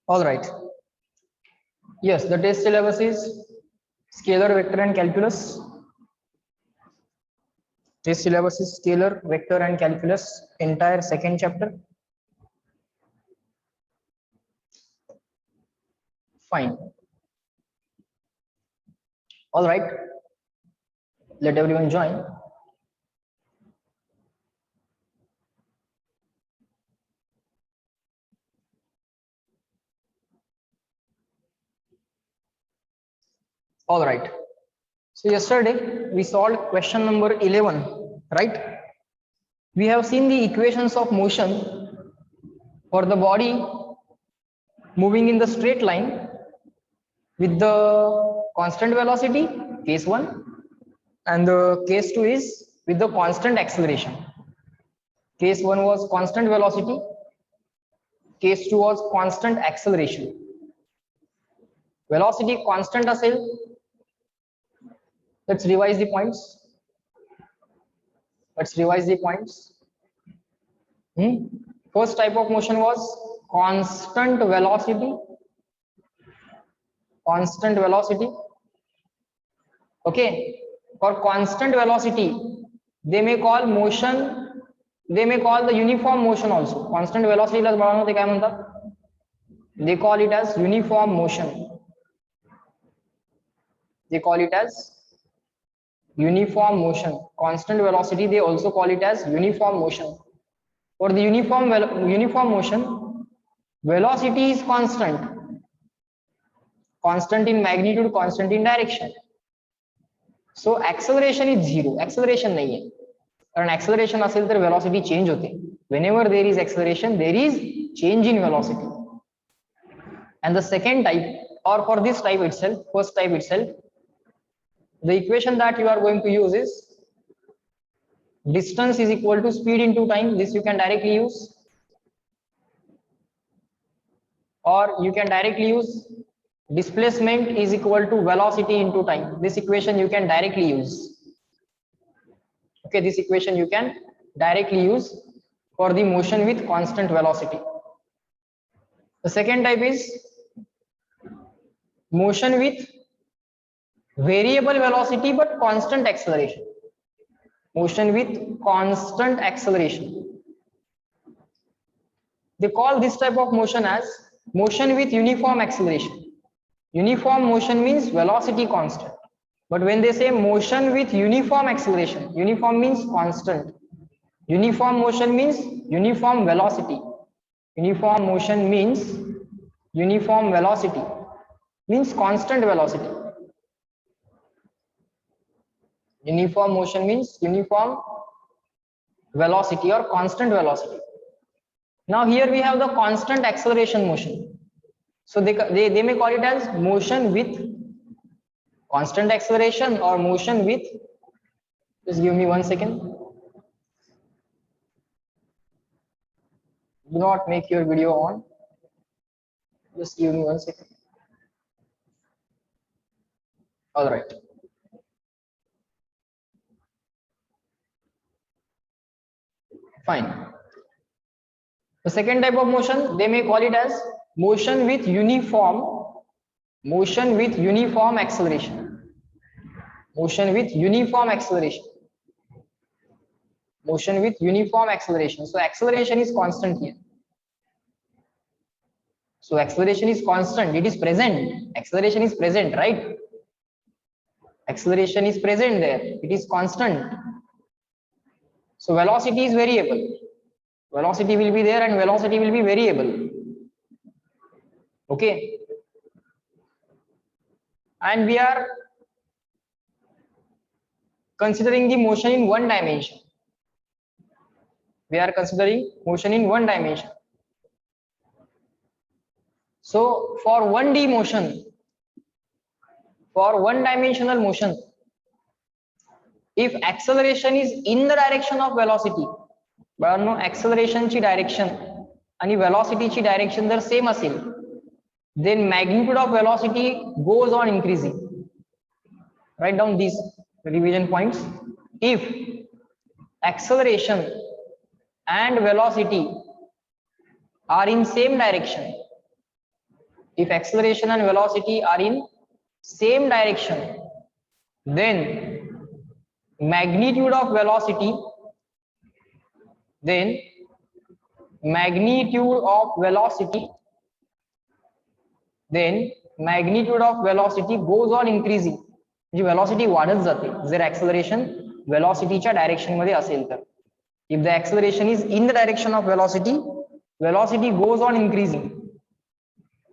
All right. Yes, the test syllabus is scalar, vector, and calculus. Test syllabus is scalar, vector, and calculus. Entire second chapter. Fine. All right. Let everyone join. All right. So yesterday we solved question number 11, right? We have seen the equations of motion for the body moving in the straight line with the constant velocity, case 1, and the case 2 is with the constant acceleration. Case 1 was constant velocity, case 2 was constant acceleration. Velocity constant असेल, let's revise the points. First type of motion was constant velocity. Okay, for constant velocity they may call motion, they may call the uniform motion also. Constant velocity ला बढ़ाना ते काय म्हणतात? They call it as uniform motion. Constant velocity they also call it as uniform motion. For the uniform motion, velocity is constant in magnitude, constant in direction. So acceleration is zero. Acceleration नहीं है. कारण acceleration असेल तर velocity change होते. Whenever there is acceleration, there is change in velocity. And the second type, or for this type itself, first type itself, the equation that you are going to use is distance is equal to speed into time. This you can directly use, or you can directly use displacement is equal to velocity into time. This equation you can directly use. Okay, this equation you can directly use for the motion with constant velocity. The second type is motion with variable velocity but constant acceleration. Motion with constant acceleration. They call this type of motion as motion with uniform acceleration. Uniform motion means velocity constant. But when they say motion with uniform acceleration, uniform means constant. Uniform motion means uniform velocity. Uniform motion means uniform velocity, means constant velocity. Uniform motion means uniform velocity or constant velocity. Now here we have the constant acceleration motion. So they may call it as motion with constant acceleration or motion with, just give me 1 second. Do not make your video on. Just give me 1 second. All right. Fine. The second type of motion, they may call it as motion with uniform acceleration. Motion with uniform acceleration. Motion with uniform acceleration. So acceleration is constant here. So acceleration is constant. It is present. Acceleration is present, right? Acceleration is present there. It is constant. So velocity is variable. Velocity will be there and velocity will be variable. Okay. And we are considering the motion in one dimension. We are considering motion in one dimension. So for 1D motion, for one dimensional motion, if acceleration is in the direction of velocity, but no acceleration ची direction आणि velocity ची direction जर same असेल, then magnitude of velocity goes on increasing. Write down these revision points. If acceleration and velocity are in same direction, if acceleration and velocity are in same direction, then magnitude of velocity goes on increasing. Ji velocity वाढत जाते जर acceleration velocityच्या direction मध्ये असेल तर. If the acceleration is in the direction of velocity, velocity goes on increasing.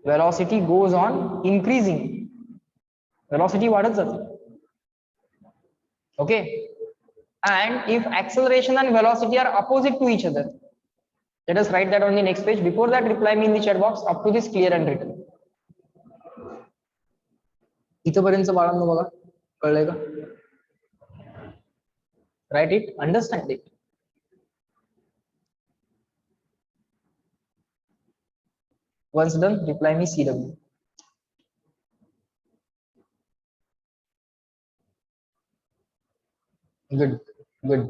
Velocity goes on increasing. Velocity वाढत जाते. Okay. And if acceleration and velocity are opposite to each other, let us write that on the next page. Before that, reply me in the chat box. Up to this clear and written. इथपर्यंत बाळांनो बघा, कळलंय का? Write it, understand it. Once done, reply me CW. Good, good.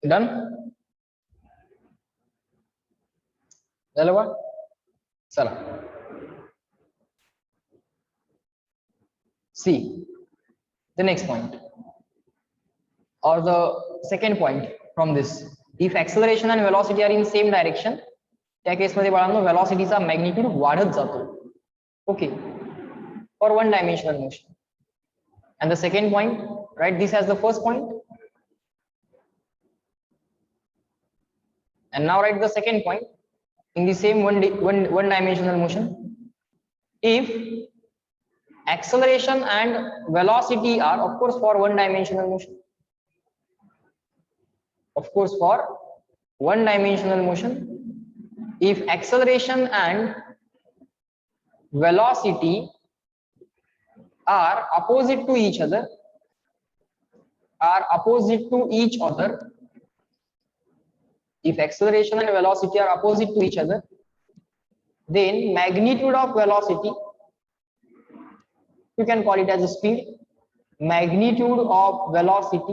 Done? झालं बा? चला. See the next point or the second point from this. If acceleration and velocity are in same direction, त्या case मध्ये बाळांनो velocityचा magnitude वाढत जातो. Okay, for one dimensional motion. And the second point, write this as the first point. And now write the second point in the same one dimensional motion. If acceleration and velocity are, of course, for one dimensional motion. Of course, for one dimensional motion. If acceleration and velocity are opposite to each other, if acceleration and velocity are opposite to each other, then magnitude of velocity, you can call it as a speed, magnitude of velocity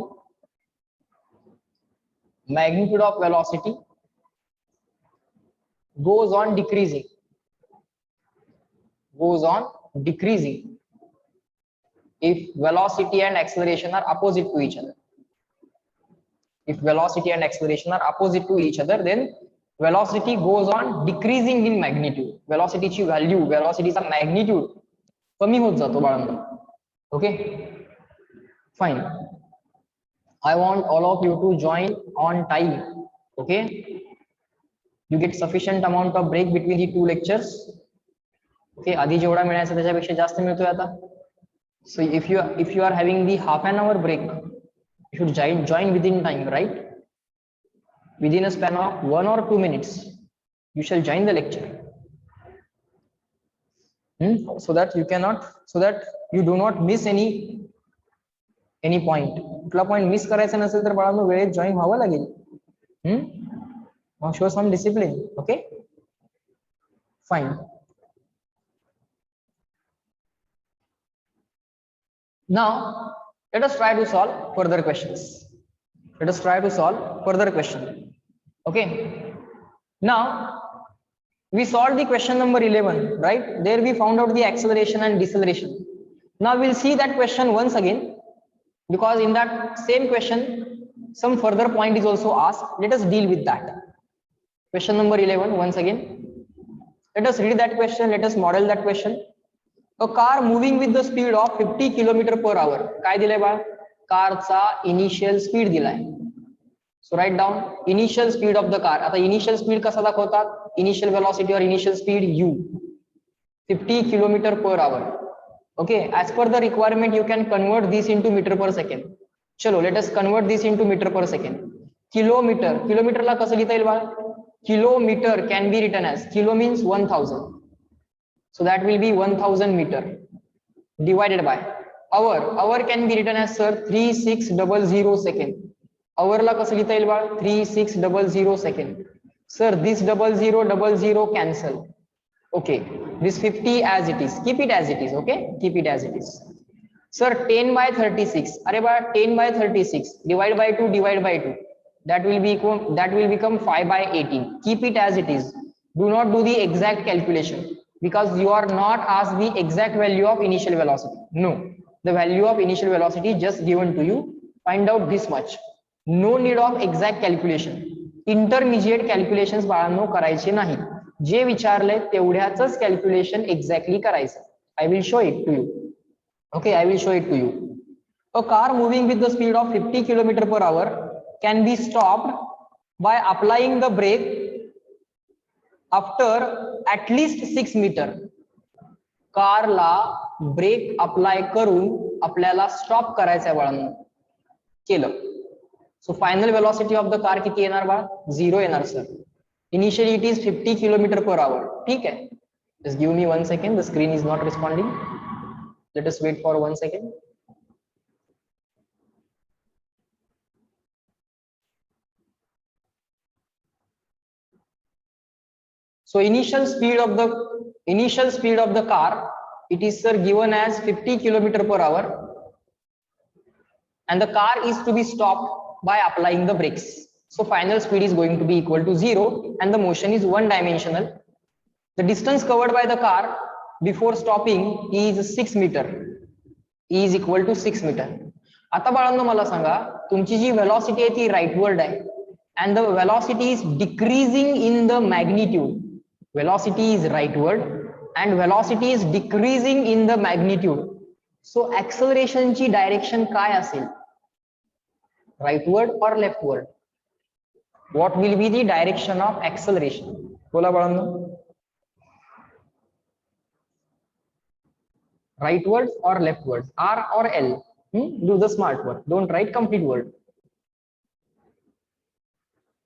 goes on decreasing, if velocity and acceleration are opposite to each other. If velocity and acceleration are opposite to each other, then velocity goes on decreasing in magnitude. Velocity ची value, velocity चा magnitude कमी होत जातो बाळांनो. Okay, fine. I want all of you to join on time. Okay, you get sufficient amount of break between the two lectures. Okay, आधी जेवढा मिळायचा त्याच्यापेक्षा जास्त मिळतोय आता. So if you are having the half an hour break, you should join within time, right? Within a span of 1 or 2 minutes, you shall join the lecture. So that you do not miss any point. कुठला point miss करायचा नसेल तर बाळांनो वेळेत join व्हावं लागेल. Show some discipline. Okay, fine. Now let us try to solve further questions. Okay, now we solved the question number 11, right? There we found out the acceleration and deceleration. Now we'll see that question once again, because in that same question some further point is also asked. Let us deal with that. Question number 11 once again. Let us read that question. Let us model that question. A car moving with the speed of 50 km/h. काय दिलंय बा? कारचा initial speed दिलाय. So write down initial speed of the car. आता initial speed कसा दाखवतात? Initial velocity or initial speed u. 50 km/h. Okay, as per the requirement you can convert this into meter per second. चलो let us convert this into meter per second. Kilometre ला कसं लिहिता येईल बा? kilometer can be written as, kilo means 1000, so that will be 1000 meter divided by hour can be written as sir 3600 second. hour ला कसं लिहिता येईल बाळ 3600 second. sir this 0000 cancel. okay, this 50 as it is, keep it as it is. okay, keep it as it is. sir 10 by 36, अरे बाळा 10 by 36 divide by 2 divide by 2, that will become 5 by 18. keep it as it is. do not do the exact calculation because you are not asked the exact value of initial velocity. no, the value of initial velocity just given to you. find out this much. no need of exact calculation. intermediate calculations बाळांनो करायचे नाही. जे विचारले तेवढ्याच calculation exactly करायचं. I will show it to you. okay, I will show it to you. a car moving with the speed of 50 km/h can be stopped by applying the brake after at least 6 meter. कारला brake apply करून आपल्याला stop करायचं आहे बाळांनो. केलं. So final velocity of the car किती येणार बाळ? 0 येणार sir. Initially it is 50 km/h. ठीक आहे. Just give me 1 second. The screen is not responding. Let us wait for 1 second. So initial speed of the car, it is sir given as 50 km/h, and the car is to be stopped by applying the brakes. So final speed is going to be equal to 0 and the motion is one dimensional. The distance covered by the car before stopping is 6 meter. E is equal to 6 meter. आता बाळांनो मला सांगा, तुमची जी velocity आहे ती rightward आहे and the velocity is decreasing in the magnitude. Velocity is rightward and velocity is decreasing in the magnitude. So acceleration ची direction काय असेल? Rightward or leftward? What will be the direction of acceleration? बोला बाळांनो. Rightward or leftward? R or L? Do the smart work. Don't write complete word.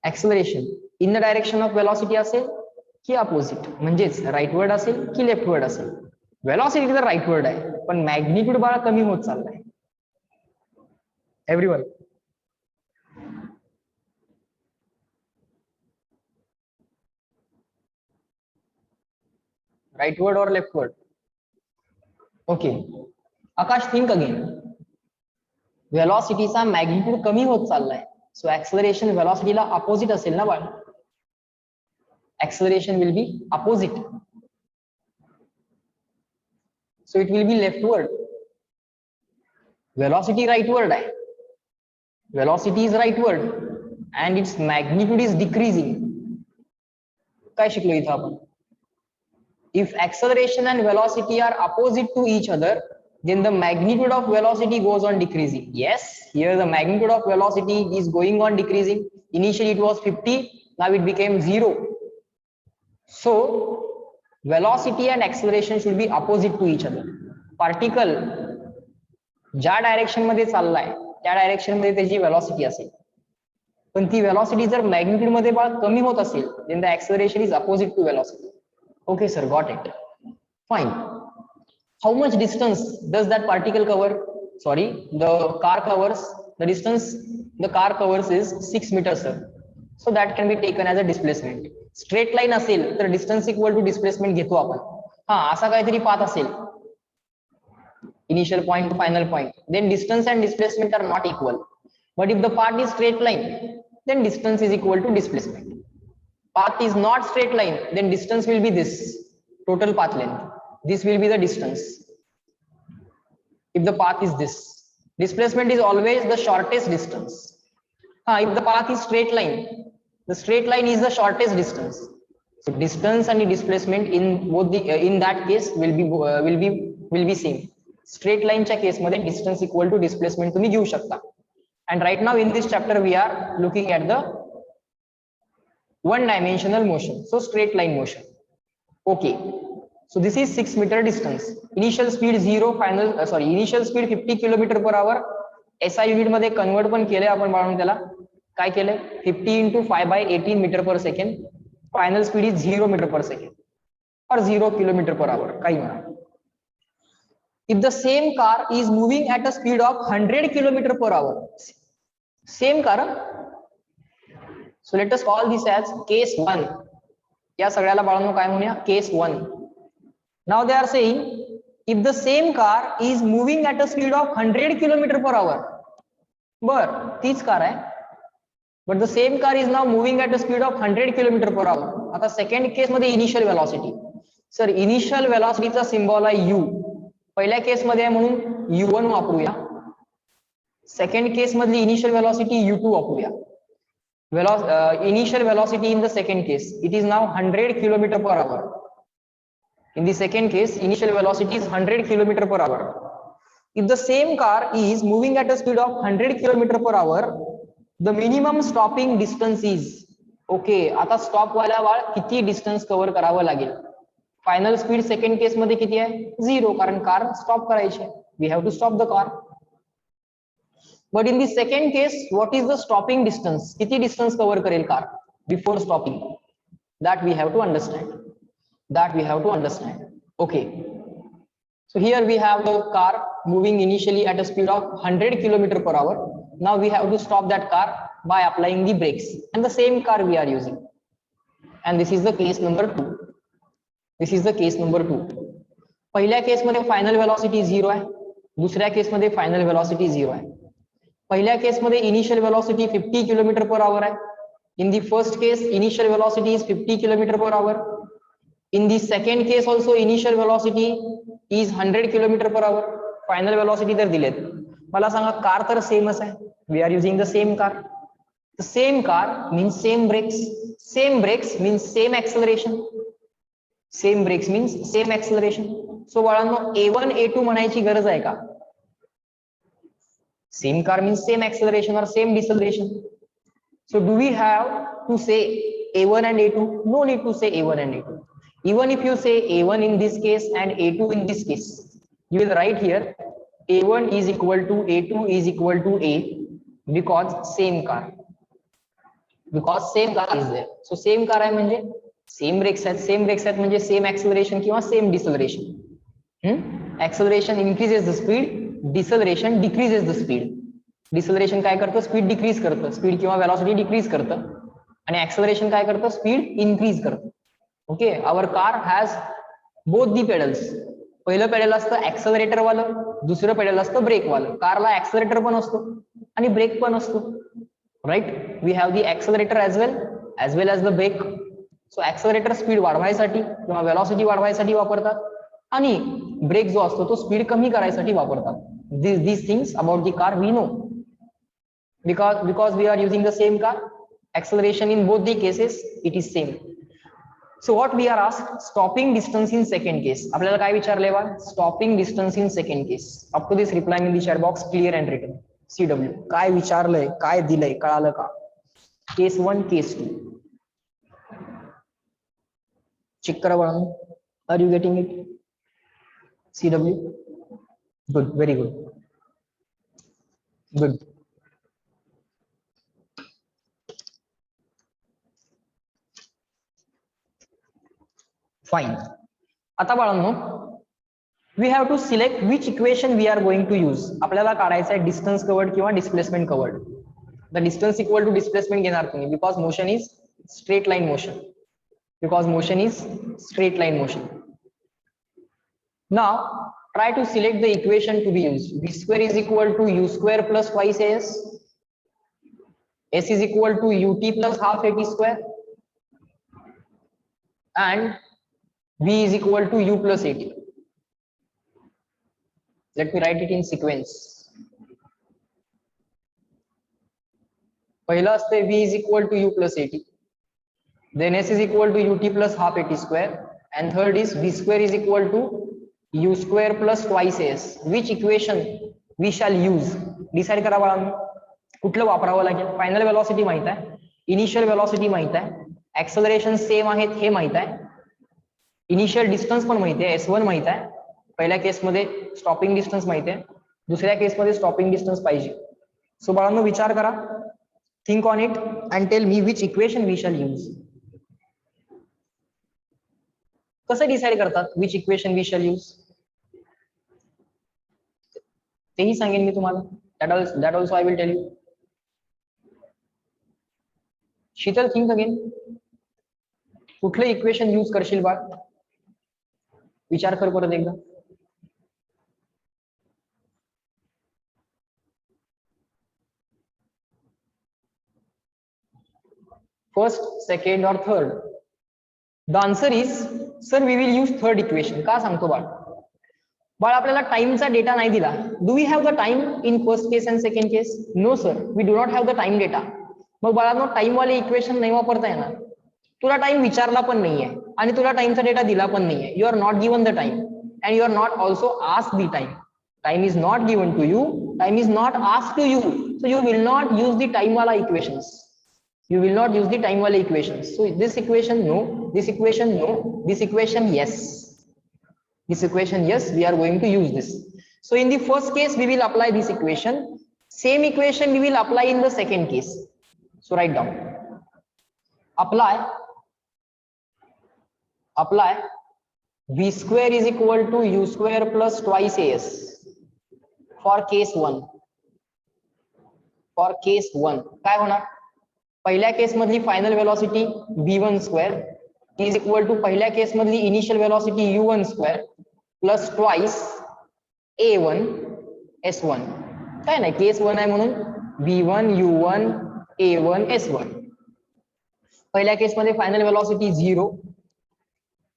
Acceleration in the direction of velocity असेल की opposite, म्हणजेच राईटवर्ड असेल की leftward असेल. Velocity तर राईटवर्ड आहे पण मॅग्निट्यूड बाळा कमी होत चाललाय. एव्हरीवन राईटवर्ड और लेफ्टवर्ड? ओके आकाश, थिंक अगेन. वेलॉसिटीचा मॅग्निट्यूड कमी होत चाललाय, सो ऍक्सलरेशन वेलॉसिटीला अपोजिट असेल ना बाळा. Acceleration will be opposite, so it will be leftward. Velocity rightward hai, velocity is rightward and its magnitude is decreasing. काय शिकलो इथं आपण? If acceleration and velocity are opposite to each other, then the magnitude of velocity goes on decreasing. Yes, here the magnitude of velocity is going on decreasing. Initially it was 50, now it became 0. So velocity and acceleration should be opposite to each other. Particle ज्या direction मध्ये चाललाय त्या direction मध्ये त्याची velocity असेल, पण ती velocity जर मॅग्निट्यूड मध्ये कमी होत असेल, then the acceleration is opposite to velocity. Okay sir, got it. Fine. How much distance does that particle cover? Sorry, the car covers, the distance the car covers is 6 meters sir. So that can be taken as a displacement. Straight line असेल तर distance equal to displacement घेतो आपण. हा असा काहीतरी path असेल, initial point to final point, then distance and displacement are not equal. But if the path is straight line, then distance is equal to displacement. Path is not straight line, then distance will be this total path length. This will be the distance if the path is this. Displacement is always the shortest distance. If the path is straight line, the straight line is the shortest distance. So distance and the displacement in both the in that case will be same. Straight line च्या case मध्ये distance equal to displacement तुम्ही घेऊ शकता. And right now in this chapter we are looking at the one dimensional motion, so straight line motion. Okay, so this is 6 meter distance. Initial speed 0, initial speed 50 km/h. SI unit मध्ये convert पण केले आपण बाळून. त्याला काय केलंय? 50 × 5/18 metre per second. Final speed is 0 metre per second और 0 kilometre per hour, काही म्हणा. If the same car is moving at a speed of 100 kilometre per hour, same car. So let us call this as case 1. या सगळ्याला बाळांनो काय म्हणूया, case 1. Now they are saying if the same car is moving at a speed of 100 kilometre per hour. बर, तीच car आहे, but the same car is now moving at a speed of 100 kilometre per hour. आता second case मध्ये initial velocity. Sir initial व्हेलॉसिटीचा symbol आहे U. पहिल्या case मध्ये आहे म्हणून u1 वापरूया. सेकंड केस मधली इनिशियल व्हेलॉसिटी u2 वापरूया. Initial velocity in the second case, it is now 100 kilometer per hour. In the second case, initial velocity is 100 kilometer per hour. If the same car is moving at a speed of 100 kilometer per hour, the minimum stopping distance is, okay, आता stop वाला वाळ किती distance cover करावं लागेल. Final speed second case मध्ये किती आहे, 0, कारण कार स्टॉप करायची आहे. We have to stop the car. But in the second case, what is the stopping distance? किती distance cover करेल car before stopping? That we have to understand. That we have to understand. Okay. So here we have the car moving initially at a speed of 100 kilometer per hour. Now we have to stop that car by applying the brakes. And the same car we are using. And this is the case number 2. This is the case number 2. पहिल्या case मध्ये final velocity 0 आहे. दुसऱ्या case मध्ये final velocity 0 आहे. पहिल्या case मध्ये initial velocity 50 kilometre per hour आहे. In the first case initial velocity is 50 kilometre per hour. In the second case also initial velocity is 100 kilometre per hour. Final velocity तर दिलेत. मला सांगा car तर सेमच आहे. We are using the same car. The same car means same brakes. Same brakes means same acceleration. Same brakes means same acceleration. So बाळांनो A1 A2 म्हणायची गरज आहे का? Same car means same acceleration or same deceleration. So do we have to say A1 and A2? No need to say A1 and A2. Even if you say A1 in this case and A2 in this case, you will write here A1 is equal to A2 is equal to A because same car. Because same car is there. So same car आहे म्हणजे same brakes आहेत. Same brakes आहेत म्हणजे same acceleration किंवा same deceleration. Acceleration increases the speed. Deceleration decreases the speed. Deceleration काय करतं, speed decrease करतं, speed किंवा व्हेलॉसिटी डिक्रीज करतं. आणि ऍक्सेलरेशन काय करतं, स्पीड इन्क्रीज करतं. Okay, our car has both the pedals. पहिलं पेडल असतं ऍक्सेलरेटर वालं, दुसरं पेडल असतं ब्रेक वालं. कारला ऍक्सेलरेटर पण असतो आणि ब्रेक पण असतो. Right, we have the accelerator as well as the brake. So accelerator speed वाढवायसाठी किंवा व्हेलॉसिटी वाढवायसाठी वापरतात आणि ब्रेक जो असतो तो स्पीड कमी करायसाठी वापरतात. These things about the car we know because we are using the same car. Acceleration in both the cases it is same. So what we are asked, stopping distance in second case. आपल्याला काय विचारले बा, stopping distance in second case. Up to this reply in the chat box clear and written. CW काय विचारलंय, काय दिलंय, कळालं का? Case 1, case 2. Check करा बघा. Are you getting it? CW, good, very good, good. Fine. आता बाळांनो we have to select which equation we are going to use. आपल्याला काढायचं आहे डिस्टन्स कवर्ड किंवा displacement covered. The distance equal to displacement घेणार तुम्ही because motion is straight line motion. Because motion is straight line motion. Now try to select the equation to be used. V square is equal to U square plus twice AS. S is equal to UT plus half AT square. And V is equal to U plus AT. Let me write it in sequence. पहिला असते V is equal to U plus AT. Then S is equal to UT plus half AT square. And third is V square is equal to U square plus twice AS. Which equation we shall use? Decide करा बाळांनो. कुठलं वापरावं लागेल. Final velocity माहित आहे, initial velocity माहित आहे, acceleration same आहेत हे माहित आहे, इनिशियल डिस्टन्स पण माहिती आहे, S1 माहित आहे. पहिल्या केसमध्ये स्टॉपिंग डिस्टन्स माहिती आहे, दुसऱ्या केसमध्ये स्टॉपिंग डिस्टन्स पाहिजे. सो बाळांनो विचार करा, think on it and tell me which equation we shall use. कसं डिसाइड करतात which equation we shall use, तेही सांगेन मी तुम्हाला. That also I will tell you. Sheetal, think again. कुठलं इक्वेशन यूज करशील बाळ, विचार कर परत एकदा. फर्स्ट, सेकंड और third? The answer is sir we will use third equation. का सांगतो बाळ? बाळ आपल्याला टाइमचा डेटा नाही दिला. Do we have the time in first case and second case? No sir, we do not have the time data. मग बाळांनो टाइम वाले इक्वेशन नाही वापरता येणार. तुला टाइम विचारला पण नाहीये आणि तुला टाइमचा डेटा दिला पण नाहीये. You are not given the time and you are not also ask the time. Time is not given to you, time is not ask to you, so you will not use the time वाला equations. You will not use the time wale equations. So this equation no, this equation no, this equation yes, this equation yes, we are going to use this. So in the first case we will apply this equation, same equation we will apply in the second case. So write down, apply v square is equal to u square plus twice as for case 1. For case 1 काय होणार? पहिल्या case मधली final velocity v1 square is equal to पहिल्या case मधली initial velocity u1 square plus twice a1 s1. काय नाही, case 1 आहे म्हणून v1 u1 a1 s1. पहिल्या केस मध्ये फायनल वेलॉसिटी 0,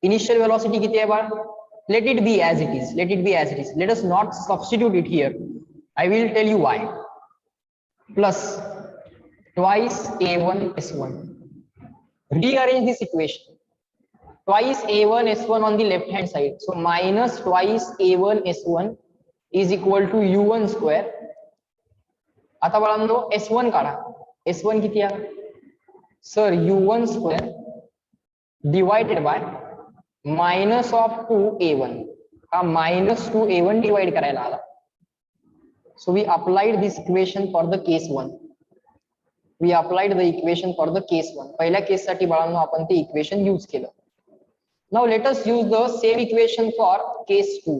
इनिशियल वेलॉसिटी किती आहे बाळ? Let it be as it is, let it be as it is, let us not substitute it here. I will tell you why. Plus twice a1 s1. Rearrange this equation. Twice a1 s1 on the left hand side. So minus twice a1 s1 is equal to u1 square. आता बाळांनो s1 काढा. s1 किती आहे? Sir u1 square divided by minus of 2a1. हा minus 2a1 divide करायला आला. So we applied this equation for the case 1. We applied the equation for the case 1. पहिल्या case साठी बाळांनो आपण ते इक्वेशन यूज केलं. Now let us use the same equation for case 2.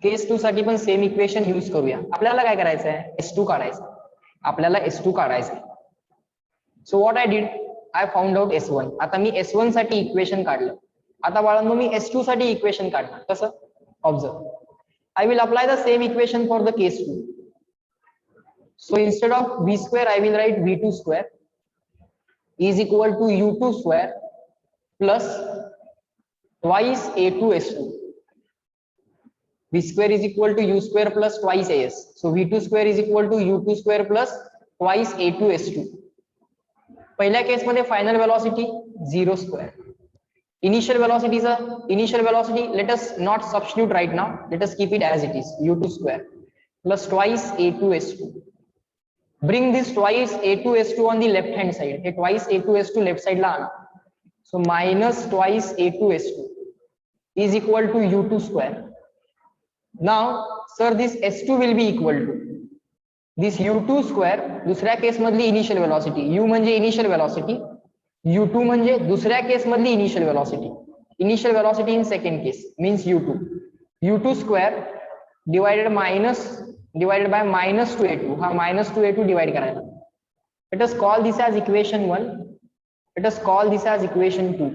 Case 2 साठी पण सेम इक्वेशन यूज करूया. आपल्याला काय करायचं आहे? S2 काढायचं. आपल्याला S2 काढायचं. So what I did, I found out S1. आता मी S1 साठी इक्वेशन काढलं. आता बाळांनो मी S2 साठी इक्वेशन काढणार. कसं? Observe. I will apply the same equation for the case 2. So instead of v square, I will write v2 square is equal to u2 square plus twice a2 s2. V square is equal to u square plus twice as. So v2 square is equal to u2 square plus twice a2 s2. पहिल्या case मध्ये final velocity 0 square. Initial velocity let us not substitute right now, let us keep it as it is, u2 square plus twice a2 s2. Bring this twice a2 s2 on the left hand side. हे twice a2 s2 left side ला आणा. So minus twice a2 s2 is equal to u2 square. Now sir this s2 will be equal to this u2 square. दुसऱ्या case मधली initial velocity, u म्हणजे initial velocity, u2 म्हणजे दुसऱ्या case मधली initial velocity. Initial velocity in second case means u2 square divided by minus 2a2. हा minus 2a2 divide करायला. Let us call this as equation 1. Let us call this as equation 2.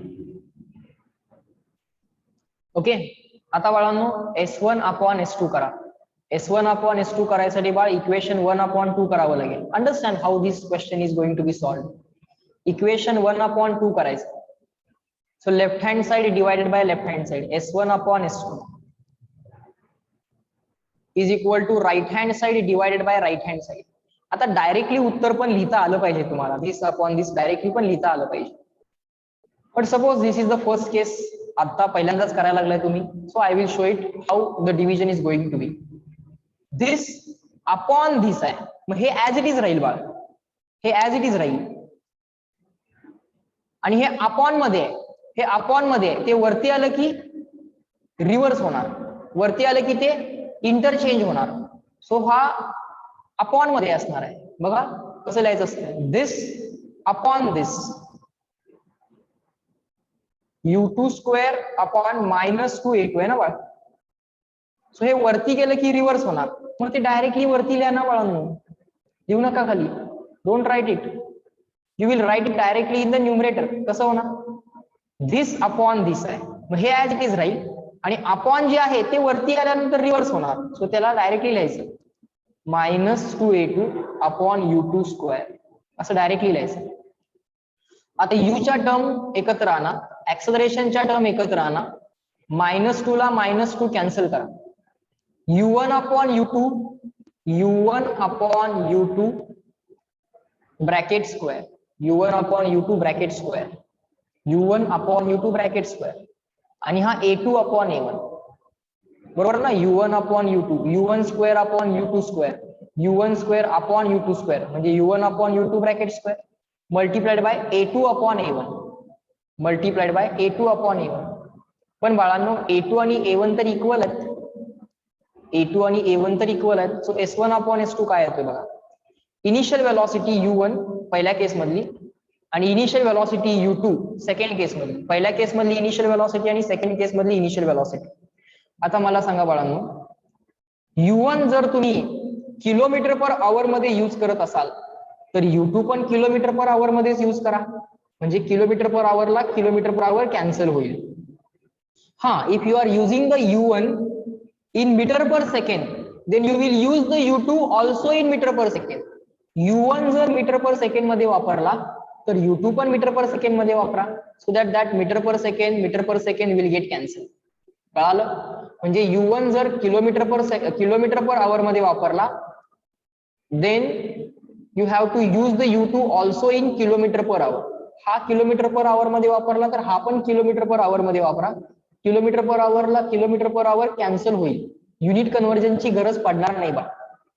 Okay. आता बाळांनो S1 upon S2 करा. S1 upon S2 करायसाठी बाळ equation 1 upon 2 करावं लागेल. Understand how this question is going to be solved. Equation 1 upon 2 करायचं. So left hand side divided by left hand side. S1 upon S2 is equal to right hand side divided by right hand side. आता directly उत्तर पण लिहिता आलं पाहिजे तुम्हाला. This upon this directly पण लिहिता आलं पाहिजे. But suppose this is the first case, आता पहिल्यांदाच करायला लागलाय तुम्ही. So I will show it how the division is going to be. This upon this आहे, मग हे ऍज इट इज राहील बाळ. हे ऍज इट इज राहील. आणि हे अपॉन मध्ये ते वरती आलं की रिव्हर्स होणार, वरती आलं की ते इंटरचेंज होणार. सो हा अपॉन मध्ये असणार आहे. बघा कसं लिहायचं असतं, this upon this. u2 square upon -2a2 आहे ना बाळ. सो हे वरती गेलं की रिव्हर्स होणार, मग ते डायरेक्टली वरती लिहा ना बाळांनो, लिहू नका खाली. Don't write it, you will write it directly in the numerator. कसं होणार, धिस अपॉन धिस आहे, मग हे ऍज इट इज राहील आणि अपॉन जे आहे ते वरती आल्यानंतर रिव्हर्स होणार. सो त्याला डायरेक्टली लिहायचं -2a2 अपॉन u2 स्क्वेअर, असं डायरेक्टली लिहायचं. आता यूच्या टर्म एकत्र आणा, ऍक्सलरेशनच्या टर्म एकत्र आणा, -2 ला -2 कॅन्सल करा. u1 upon u2, u1 upon u2 bracket square, u1 upon u2 bracket square, u1 upon u2 bracket square, आणि हा a2 अपॉन a1, बरोबर ना. u1 upon u2, u1 square upon u2 square, u1 square upon u2 square म्हणजे u1 upon u2 bracket square multiplied by a2 upon a1, multiplied by a2 upon a1. पण बाळांनो a2 आणि a1 तर equal आहेत, a2 आणि a1 तर equal आहेत. सो s1 upon s2 काय येतोय बघा, इनिशियल वेलॉसिटी u1 पहिल्या केस मधली आणि initial velocity u2 second case मधली. पहिल्या केस मधली इनिशियल वेलॉसिटी आणि सेकंड केस मधली इनिशियल वेलॉसिटी. आता मला सांगा बाळांनो, u1 जर तुम्ही किलोमीटर पर आवर मध्ये यूज करत असाल तर u2 पण किलोमीटर पर आवर मध्येच यूज करा, म्हणजे किलोमीटर पर आवरला किलोमीटर पर आवर कॅन्सल होईल. हा, if you are using the u1 in metre per second then you will use the u2 also in metre per second. u1 जर metre per second मध्ये वापरला तर u2 पण metre per second मध्ये वापरा, so that metre per second will get cancel. कळालं, म्हणजे u1 जर किलोमीटर पर आवर मध्ये वापरला then you have to use the u2 also in kilometre per hour. हा किलोमीटर पर आवर मध्ये वापरला तर हा पण किलोमीटर पर आवर मध्ये वापरा. किलोमीटर पर आवरला किलोमीटर पर आवर कॅन्सल होईल, युनिट कन्व्हर्जनची गरज पडणार नाही बा.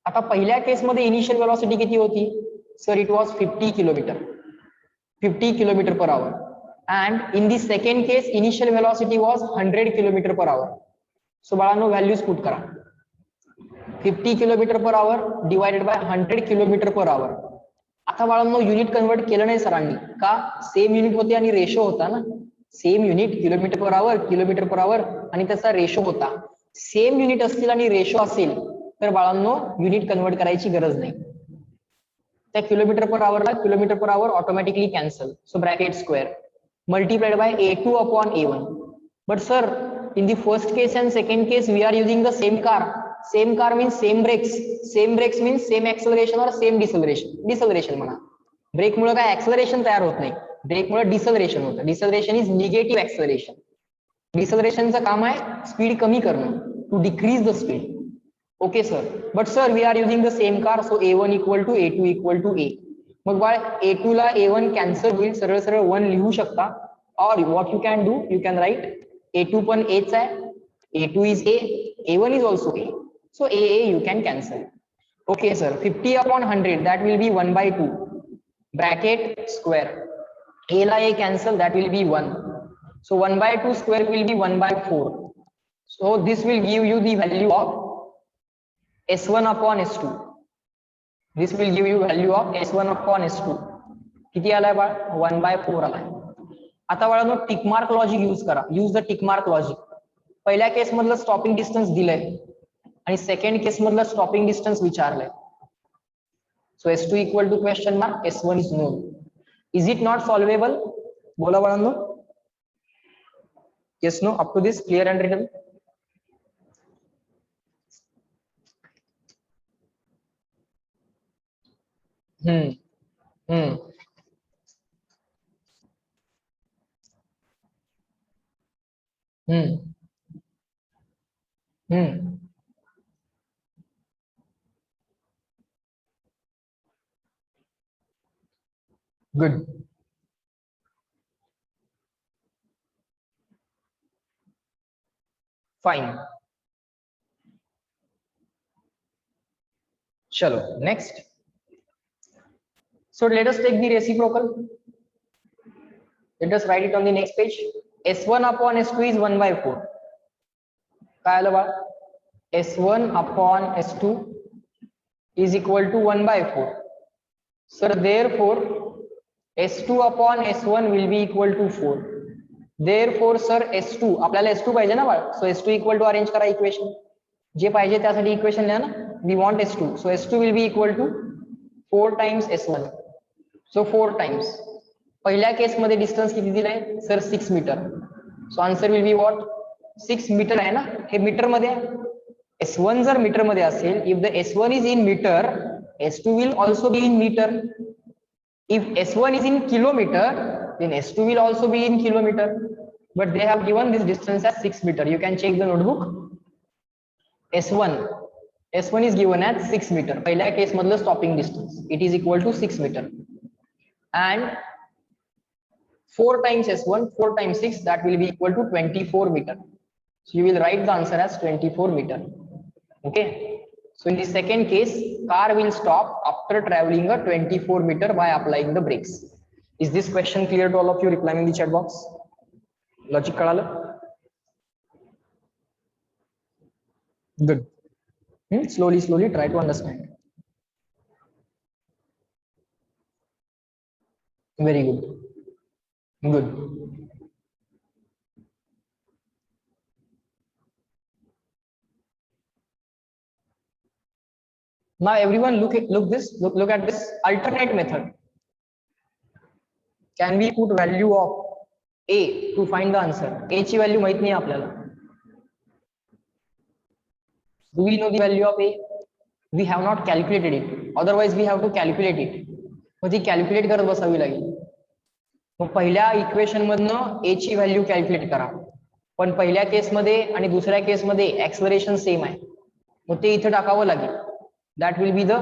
आता पहिल्या केसमध्ये इनिशियल वेलॉसिटी किती होती sir, it was 50 kilometre per hour, and in the second case initial velocity was 100 kilometre per hour. So बाळांनो व्हॅल्यूज पुट करा, 50 kilometre per hour divided by 100 kilometre per hour. आता बाळांनो युनिट कन्वर्ट केलं नाही सरांनी, का, सेम युनिट होते आणि रेशो होता ना, same unit kilometre per our आणि त्याचा रेशो होता. सेम युनिट असतील आणि रेशो असेल तर बाळांनो युनिट कन्वर्ट करायची गरज नाही, त्या kilometre per our automatically cancel. So bracket square multiplied by a2 upon a1. But sir, in the first case and second case we are using the same car means same brakes means same acceleration or same deceleration म्हणा. Brake मुळे काय acceleration तयार होत नाही, brake मुळे deceleration होतं. Deceleration is negative acceleration. डिसलरेशनचं काम आहे स्पीड कमी करणं, to decrease the speed. Okay sir, but sir we are using the same car, so a1 equal to a2 equal to a. मग बाळ a2 ला a1 कॅन्सल होईल, सरळ सरळ 1 लिहू शकता. और what you can do, you can write a2 पण aच आहे, a2 is a, a1 is also a, so a you can cancel. Okay sir, 50 upon 100 that will be 1 by 2 bracket square, a la a cancel, that will be 1, so 1 by 2 square will be 1 by 4. So this will give you the value of s1 upon s2. This will give you value of s1 upon s2. किती आलाय बाळ, 1 by 4 आलाय. आता बाळांनो tick mark logic use करा, use the tick mark logic. पहिल्या case मधलं stopping distance दिलंय आणि सेकंड केस मधलं स्टॉपिंग डिस्टन्स विचारलंय. So s2 equal to question mark, s1 is known. Is it not solvable, बोला बाळांनो. Yes no, up to this clear and written. Good. Fine, चलो next. So let us take the reciprocal. Let us write it on the next page. S1 upon S2 is 1 by 4. काय आलं बाळ, S1 upon S2 is equal to 1 by 4. So therefore S2 upon S1 will be equal to 4. Therefore sir S2 आपल्याला S2 पाहिजे ना बाळ, so S2 equal to arrange करा equation, जे पाहिजे त्यासाठी इक्वेशन लिहा ना. We want S2, so S2 will be equal to 4 times S1. So 4 times, पहिल्या केस मध्ये डिस्टन्स किती दिलाय sir 6 metre, so answer will be what 6 metre आहे ना, हे मीटर मध्ये आहे. S1 जर मीटर मध्ये असेल, if the S1 is in metre, S2 will also be in metre. If S1 is in kilometer, then S2 will also be in kilometer. But they have given this distance as 6 meter. You can check the notebook. S1 is given as 6 meter. पहिल्या case मधलं stopping distance. It is equal to 6 meter. And 4 times S1, 4 times 6, that will be equal to 24 meter. So you will write the answer as 24 meter. Okay. So in the second case, car will stop after traveling a 24 meter by applying the brakes. Is this question clear to all of you? Reply in the chat box. Logic कळालं? Good. Slowly try to understand. Very good. Good. Now everyone look at this alternate method. Can we put value of A to find the answer? A ची value माहित नाही आपल्याला. Do we know the value of A? We have not calculated it. Otherwise we have to calculate it. मग ती calculate करत बसावी लागेल. मग पहिल्या equation मधनं A ची व्हॅल्यू कॅल्क्युलेट करा, पण पहिल्या केस मध्ये आणि दुसऱ्या केस मध्ये एक्सलरेशन सेम आहे, मग ते इथे टाकावं लागेल. That will be the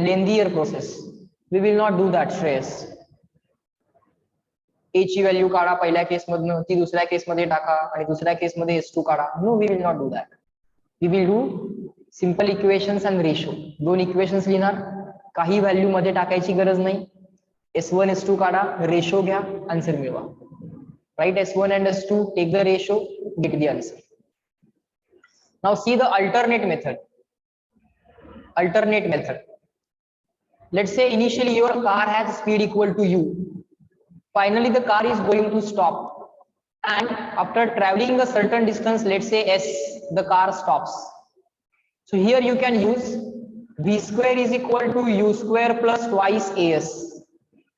lengthier process. We will not do that, Shreyas. A ची व्हॅल्यू काढा पहिल्या केस मधनं, ती दुसऱ्या केस मध्ये टाका आणि दुसऱ्या केस मध्ये S2 काढा. No, we will not do that. We will do simple equations and ratio. दोन इक्वेशन्स लिहिणार, काही व्हॅल्यू मध्ये टाकायची गरज नाही. S1 S2 काढा, रेशो घ्या, आन्सर मिळवा. Write S1 and S2, take the ratio, get the answer. Now see the alternate method. Alternate method. Let's say initially your car has speed equal to u. Finally the car is going to stop, and after traveling a certain distance, let's say S, the car stops. So here you can use v square is equal to u square plus twice as.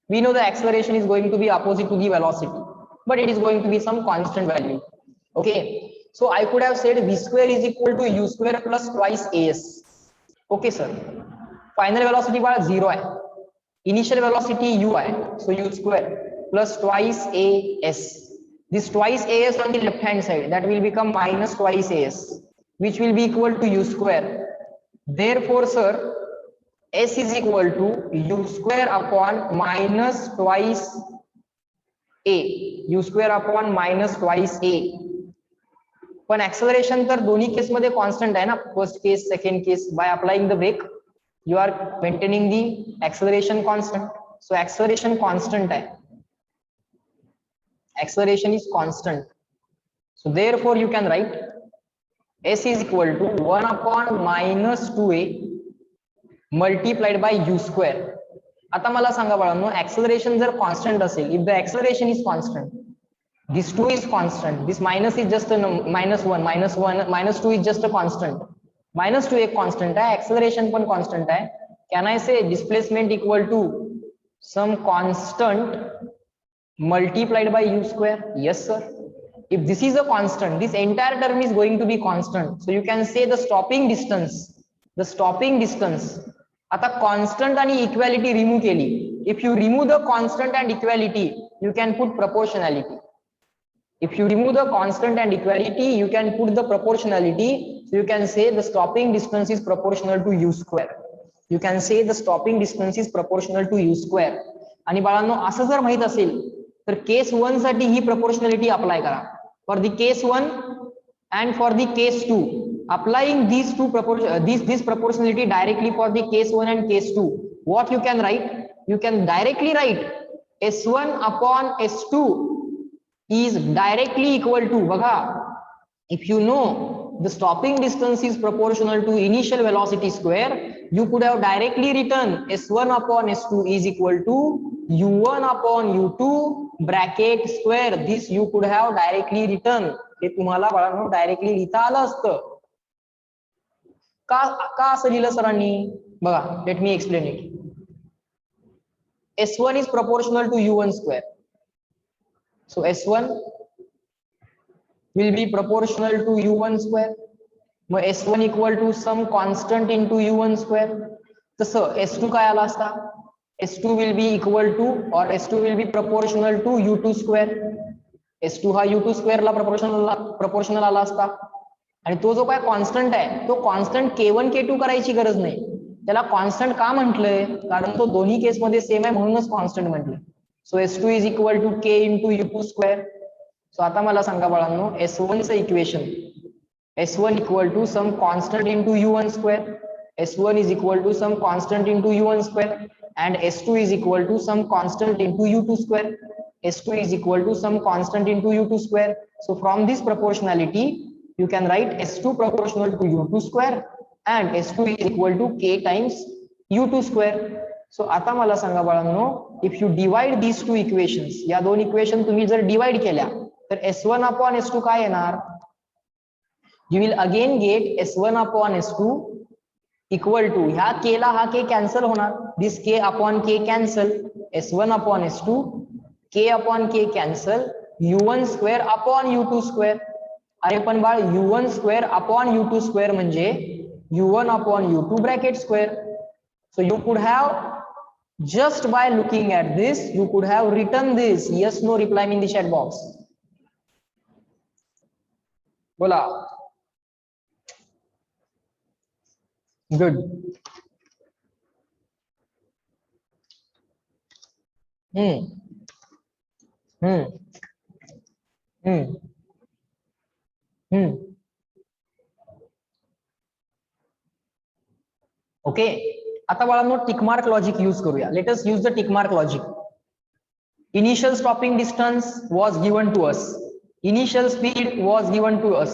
We know the acceleration is going to be opposite to the velocity, but it is going to be some constant value. Okay, so I could have said v square is equal to u square plus twice as. Okay sir, final velocity bar 0 है, initial velocity u है, so u square plus twice as. This twice as on the left hand side, that will become minus twice as, which will be equal to u square. Therefore sir, s is equal to u square upon minus twice a, u square upon minus twice a. पण acceleration तर दोन्ही case मध्ये constant आहे ना, first case second case. By applying the brake you are maintaining the acceleration constant. So acceleration constant है, acceleration is constant. So therefore you can write s is equal to 1 upon minus 2a multiplied by u square. आता मला सांगा बाळांनो, acceleration जर constant असेल, if the acceleration is constant, this 2 is constant, this minus is just a minus 1, minus 2 is just a constant, minus 2 एक constant है, acceleration पण constant है. Can I say displacement equal to some constant multiplied by u square? Yes sir. If this is a constant, this entire term is going to be constant, so you can say the stopping distance, आता constant आणि equality remove केली. If you remove the constant and equality, you can put proportionality. If you remove the constant and equality, you can put the proportionality. So you can say the stopping distance is proportional to u square. You can say the stopping distance is proportional to u square. आणि बाळांनो असं जर माहित असेल तर case 1 साठी ही proportionality apply करा. For the case 1 and for the case 2, applying these two this proportionality directly for the case 1 and case 2, what you can write? You can directly write S1 upon S2 is directly equal to, बघा, if you know the stopping distance is proportional to initial velocity square, you could have directly written S1 upon S2 is equal to u1 upon u2 bracket square. This you could have directly written. हे तुम्हाला बाळांनो directly लिहिता आलं असतं. का असं लिहिलं सरांनी बघा, let me explain it. S1 is proportional to u1 square. So S1 will be proportional to u1 square. Mug S1 equal to some constant into u1 square. तसं S2 काय आला असता? S2 will be equal to or S2 will be proportional to u2 square. S2 हा u2 square ला proportional आला असता. आणि तो जो काय कॉन्स्टंट आहे तो कॉन्स्टंट K1 K2 करायची गरज नाही. त्याला कॉन्स्टंट का म्हटलंय? कारण तो दोन्ही केस मध्ये सेम आहे म्हणूनच कॉन्स्टंट म्हटलंय. सो S2 is equal to K into u2 square. सो आता मला सांगा बाळांनो, S1 चं equation S1 equal to some constant into u1 square. S1 is equal to some constant into u1 square and S2 is equal to some constant into u2 square. S2 is equal to some constant into u2 square. So from this proportionality you can write S2 proportional to u2 square and S2 is equal to K times u2 square. So आता मला सांगा बाळांनो, if you divide these two equations, या दोन equation तुम्ही जर divide केल्या तर S1 upon S2 काय येणार? You will again get S1 upon S2 equal to ह्या K ला हा K कॅन्सल होणार. This K upon K cancel. S1 upon S2 K upon K cancel. u1 square upon u2 square. अरे पण बाळ u1 square upon u2 square म्हणजे u1 upon u2 bracket square. So you could have just by looking at this you could have written this. Yes no reply me in the chat box. बोला. Good. Okay, आता बाळांनो tick mark logic use करूया. Let us use the tick mark logic. Initial stopping distance was given to us. Initial speed was given to us.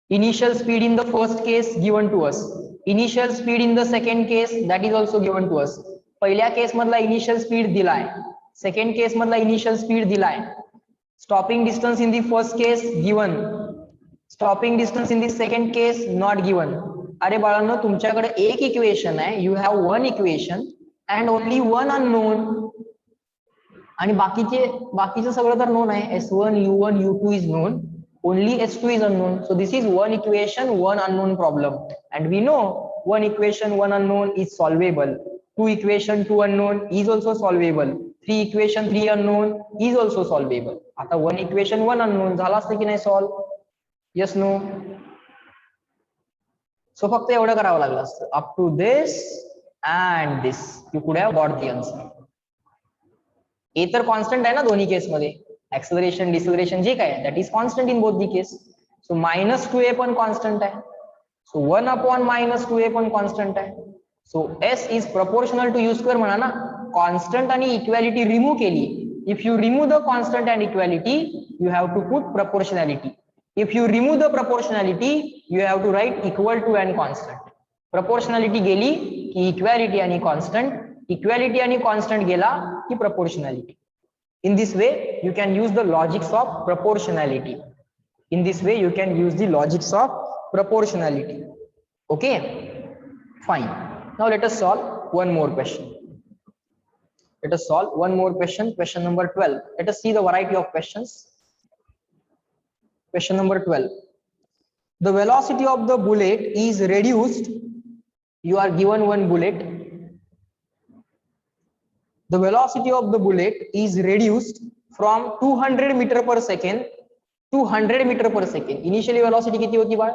Initial speed in the first case given to us. Initial speed in the second case that is also given to us. पहिल्या case मधला initial speed दिलाय, second case मधला initial speed दिलाय. Stopping distance in the first case given, stopping distance in the second case not given. अरे बाळांनो तुमच्याकडे एक equation आहे, you have one equation and only one unknown. आणि बाकीचं सगळं तर नोन आहे. S1 U1 U2 is known, only S2 is unknown. So this is one equation one unknown problem and we know one equation one unknown is solvable. Two equation two unknown is also solvable. Three equation three unknown is also solvable. आता one equation one unknown झाला असतं की नाही solve? yes no. So फक्त एवढं करावं लागलं असतं. up to this and this you could have got the answer. A तर कॉन्स्टंट आहे ना दोन्ही केस मध्ये, ऍक्सेलरेशन डिसेलरेशन जे काय that is constant in both the case. So -2a पण कॉन्स्टंट आहे. सो 1 upon -2a पण कॉन्स्टंट आहे. So S is proportional to u square म्हणा ना. कॉन्स्टंट आणि इक्वॅलिटी रिमूव्ह केली. If you remove the constant and equality you have to put proportionality. If you remove the proportionality you have to write equal to and constant. Proportionality गेली की equality आणि constant, equality आणि constant गेला की proportionality. In this way you can use the logics of proportionality. In this way you can use the logics of proportionality. Okay, fine. Now let us solve one more question. Let us solve one more question. Question number 12. Let us see the variety of questions. Question number 12. The velocity of the bullet is reduced. You are given one bullet. The velocity of the bullet is reduced from 200 meter per second to 100 meter per second. Initially velocity किती होती बाळ?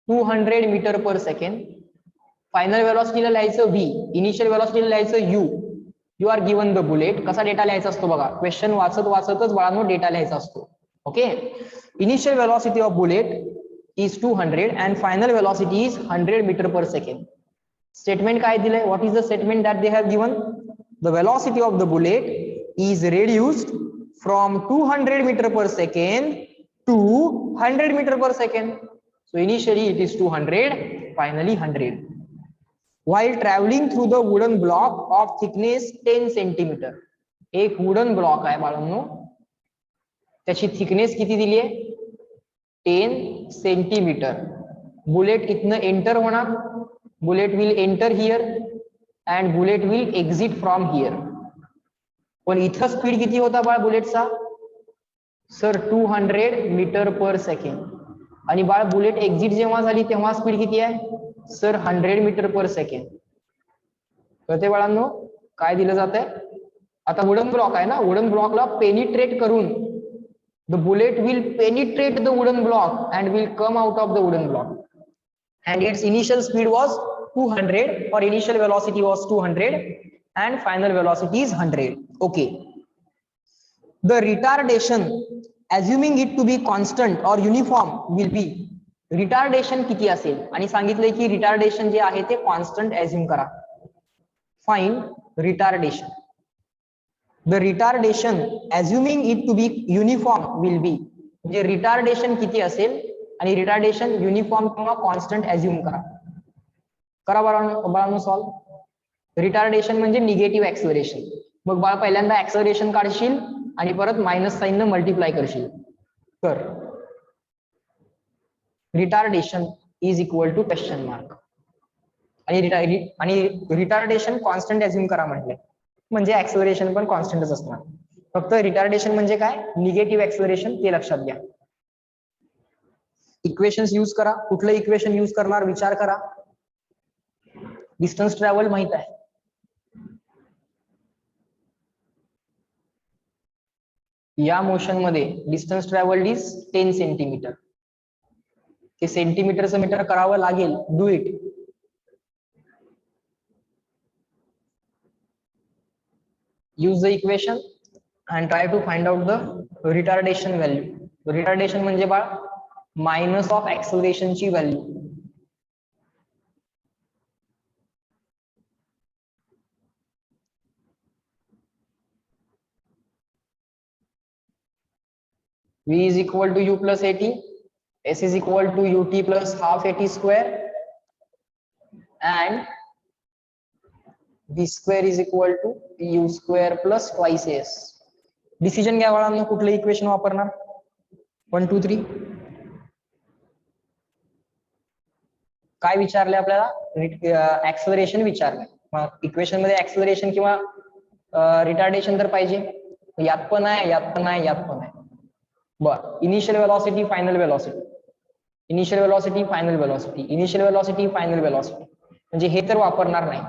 200 meter per second. Final velocity ला लिहायचं v, initial velocity ला लिहायचं u. You are given the bullet. कसा data लिहायचा असतो बघा, question वाचतच बाळांनो data लिहायचा असतो. Okay, initial velocity of bullet is 200 and final velocity is 100 meter per second. Statement काय दिलंय? What is the statement that they have given? The velocity of the bullet is reduced from 200 meter per second to 100 meter per second. So initially it is 200, finally 100. while traveling through the wooden block of thickness 10 centimetre. एक wooden block आहे बाळांनो, त्याची thickness किती दिली आहे? 10 centimetre. Bullet इथनं enter होणार, bullet will enter here and bullet will exit from here. पण इथं स्पीड किती होता बाळ बुलेटचा? Sir 200 metre per second. आणि बाळ बुलेट एक्झिट जेव्हा झाली तेव्हा स्पीड किती आहे? Sir 100 metre per second. कळते बाळांनो काय दिलं जात आहे? आता वुडन ब्लॉक आहे ना, वुडन ब्लॉकला पेनिट्रेट करून the bullet will penetrate the wooden block and will come out of the wooden block and it's initial speed was 200 or initial velocity was 200 and final velocity is 100. Okay. The retardation, assuming it to be constant or uniform, will be retardation किती असेल? आणि सांगितलंय की retardation जे आहे ते constant assume करा. Find retardation. The retardation assuming it to be uniform will be, म्हणजे retardation किती असेल आणि रिटार्डेशन युनिफॉर्म किंवा कॉन्स्टंट अज्युम करा. करा बाळांनो सॉल्व. रिटार्डेशन म्हणजे निगेटिव्ह ऍक्सलरेशन. मग बाळ पहिल्यांदा ऍक्सलरेशन काढशील आणि परत मायनस साइन न मल्टिप्लाय करशील. कर. Retardation is equal to question mark. आणि रिटार्डेशन कॉन्स्टंट अज्युम करा म्हटले म्हणजे ऍक्सलरेशन पण कॉन्स्टंटच असणार. फक्त रिटार्डेशन म्हणजे काय? निगेटिव्ह ऍक्सलरेशन, ते लक्षात घ्या. इक्वेशन्स यूज करा. कुठलं इक्वेशन यूज करणार विचार करा. डिस्टन्स ट्रॅव्हल माहित आहे. या मोशन मध्ये डिस्टन्स ट्रॅव्हल्ड इज 10 सेंटीमीटर. ते सेंटीमीटरचं मीटर करावं लागेल. Do it. use the equation and try to find out the retardation value. Retardation म्हणजे बाळ मायनस ऑफ ऍक्सलरेशन ची value. v is equal to u plus at, s is equal to ut plus half at square and v square is equal to u square plus twice s. Decision घ्या बाळांनो, कुठलं equation वापरणार? 1 2 3. काय विचारले आपल्याला? Acceleration विचारलंय. मग equation मध्ये acceleration किंवा retardation तर पाहिजे. यात पण आहे, यात पण आहे, यात पण आहे. बर. Initial velocity, final velocity. Initial velocity, final velocity. Initial velocity, final velocity. म्हणजे हे तर वापरणार नाही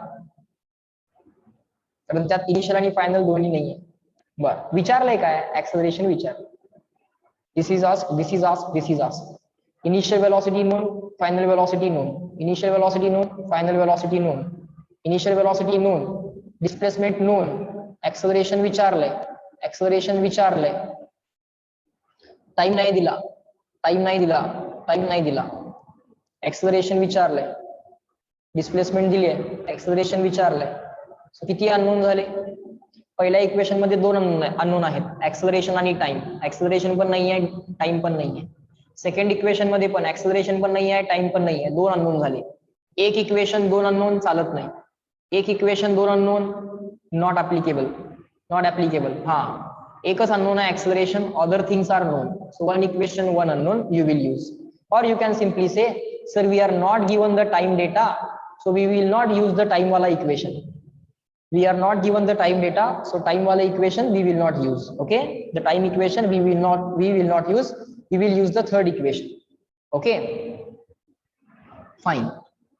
कारण त्यात इनिशियल आणि फायनल दोन्ही नाहीये. बर. विचारलंय काय? ऍक्सलरेशन विचार. This is ask, this is ask, this is ask. Initial velocity known, final velocity known. Initial velocity known, final velocity known. Initial velocity known, displacement known. Acceleration विचारलंय, ऍक्सलरेशन विचारलंय. Time नाही दिला, time नाही दिला, time नाही दिला. Acceleration विचारलंय, displacement दिली आहे, ऍक्सलरेशन विचारलंय. किती अननोन झाले? पहिल्या इक्वेशन मध्ये 2 अननोन आहेत, ऍक्सलरेशन आणि टाइम. ऍक्सलरेशन पण नाही आहे, टाइम पण नाही आहे. सेकंड इक्वेशन मध्ये पण ऍक्सलरेशन पण नाही आहे, टाइम पण नाही आहे. 2 अननोन झाले. एक इक्वेशन 2 अननोन चालत नाही. एक equation 2 unknown not applicable, not applicable. हा, एकच अननोन आहे acceleration, other things are known. So 1 equation 1 unknown you will use. Or you can simply say, sir, we are not given the time data, so we will not use the time wala equation. We are not given the time data, so time wala equation we will not use. Okay, the time equation we will not use. We will use the third equation. Okay, fine.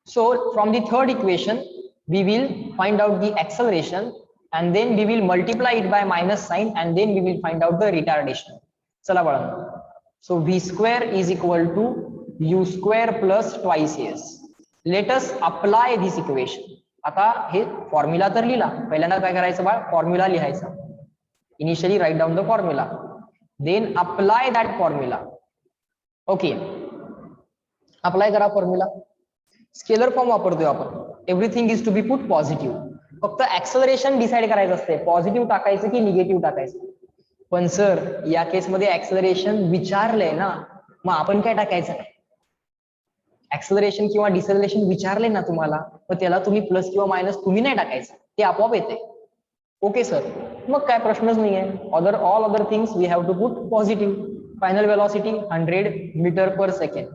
So from the third equation we will find out the acceleration and then we will multiply it by minus sign and then we will find out the retardation. चला बाळांनो. So v square is equal to u square plus twice s. Let us apply this equation. आता हे formula तर लिहिला. पहिल्यांदा काय करायचं बाळ? Formula लिहायचा. Initially write down the formula, then apply that formula. Okay, apply करा फॉर्म्युला. स्केलर फॉर्म वापरतोय आपण. Everything is to be put positive. फक्त ऍक्सलरेशन डिसाइड करायचं असते, पॉझिटिव्ह टाकायचं की निगेटिव्ह टाकायचं. पण सर या केसमध्ये ऍक्सलरेशन विचारलंय ना, मग आपण काय टाकायचं? ऍक्सलरेशन किंवा डिसेलरेशन विचारले ना तुम्हाला, तर त्याला तुम्ही प्लस किंवा मायनस तुम्ही नाही टाकायचं, ते आपोआप येते. ओके सर, मग काय प्रश्नच नाही आहे. All other things we have to put positive. Final velocity 100 metre per second.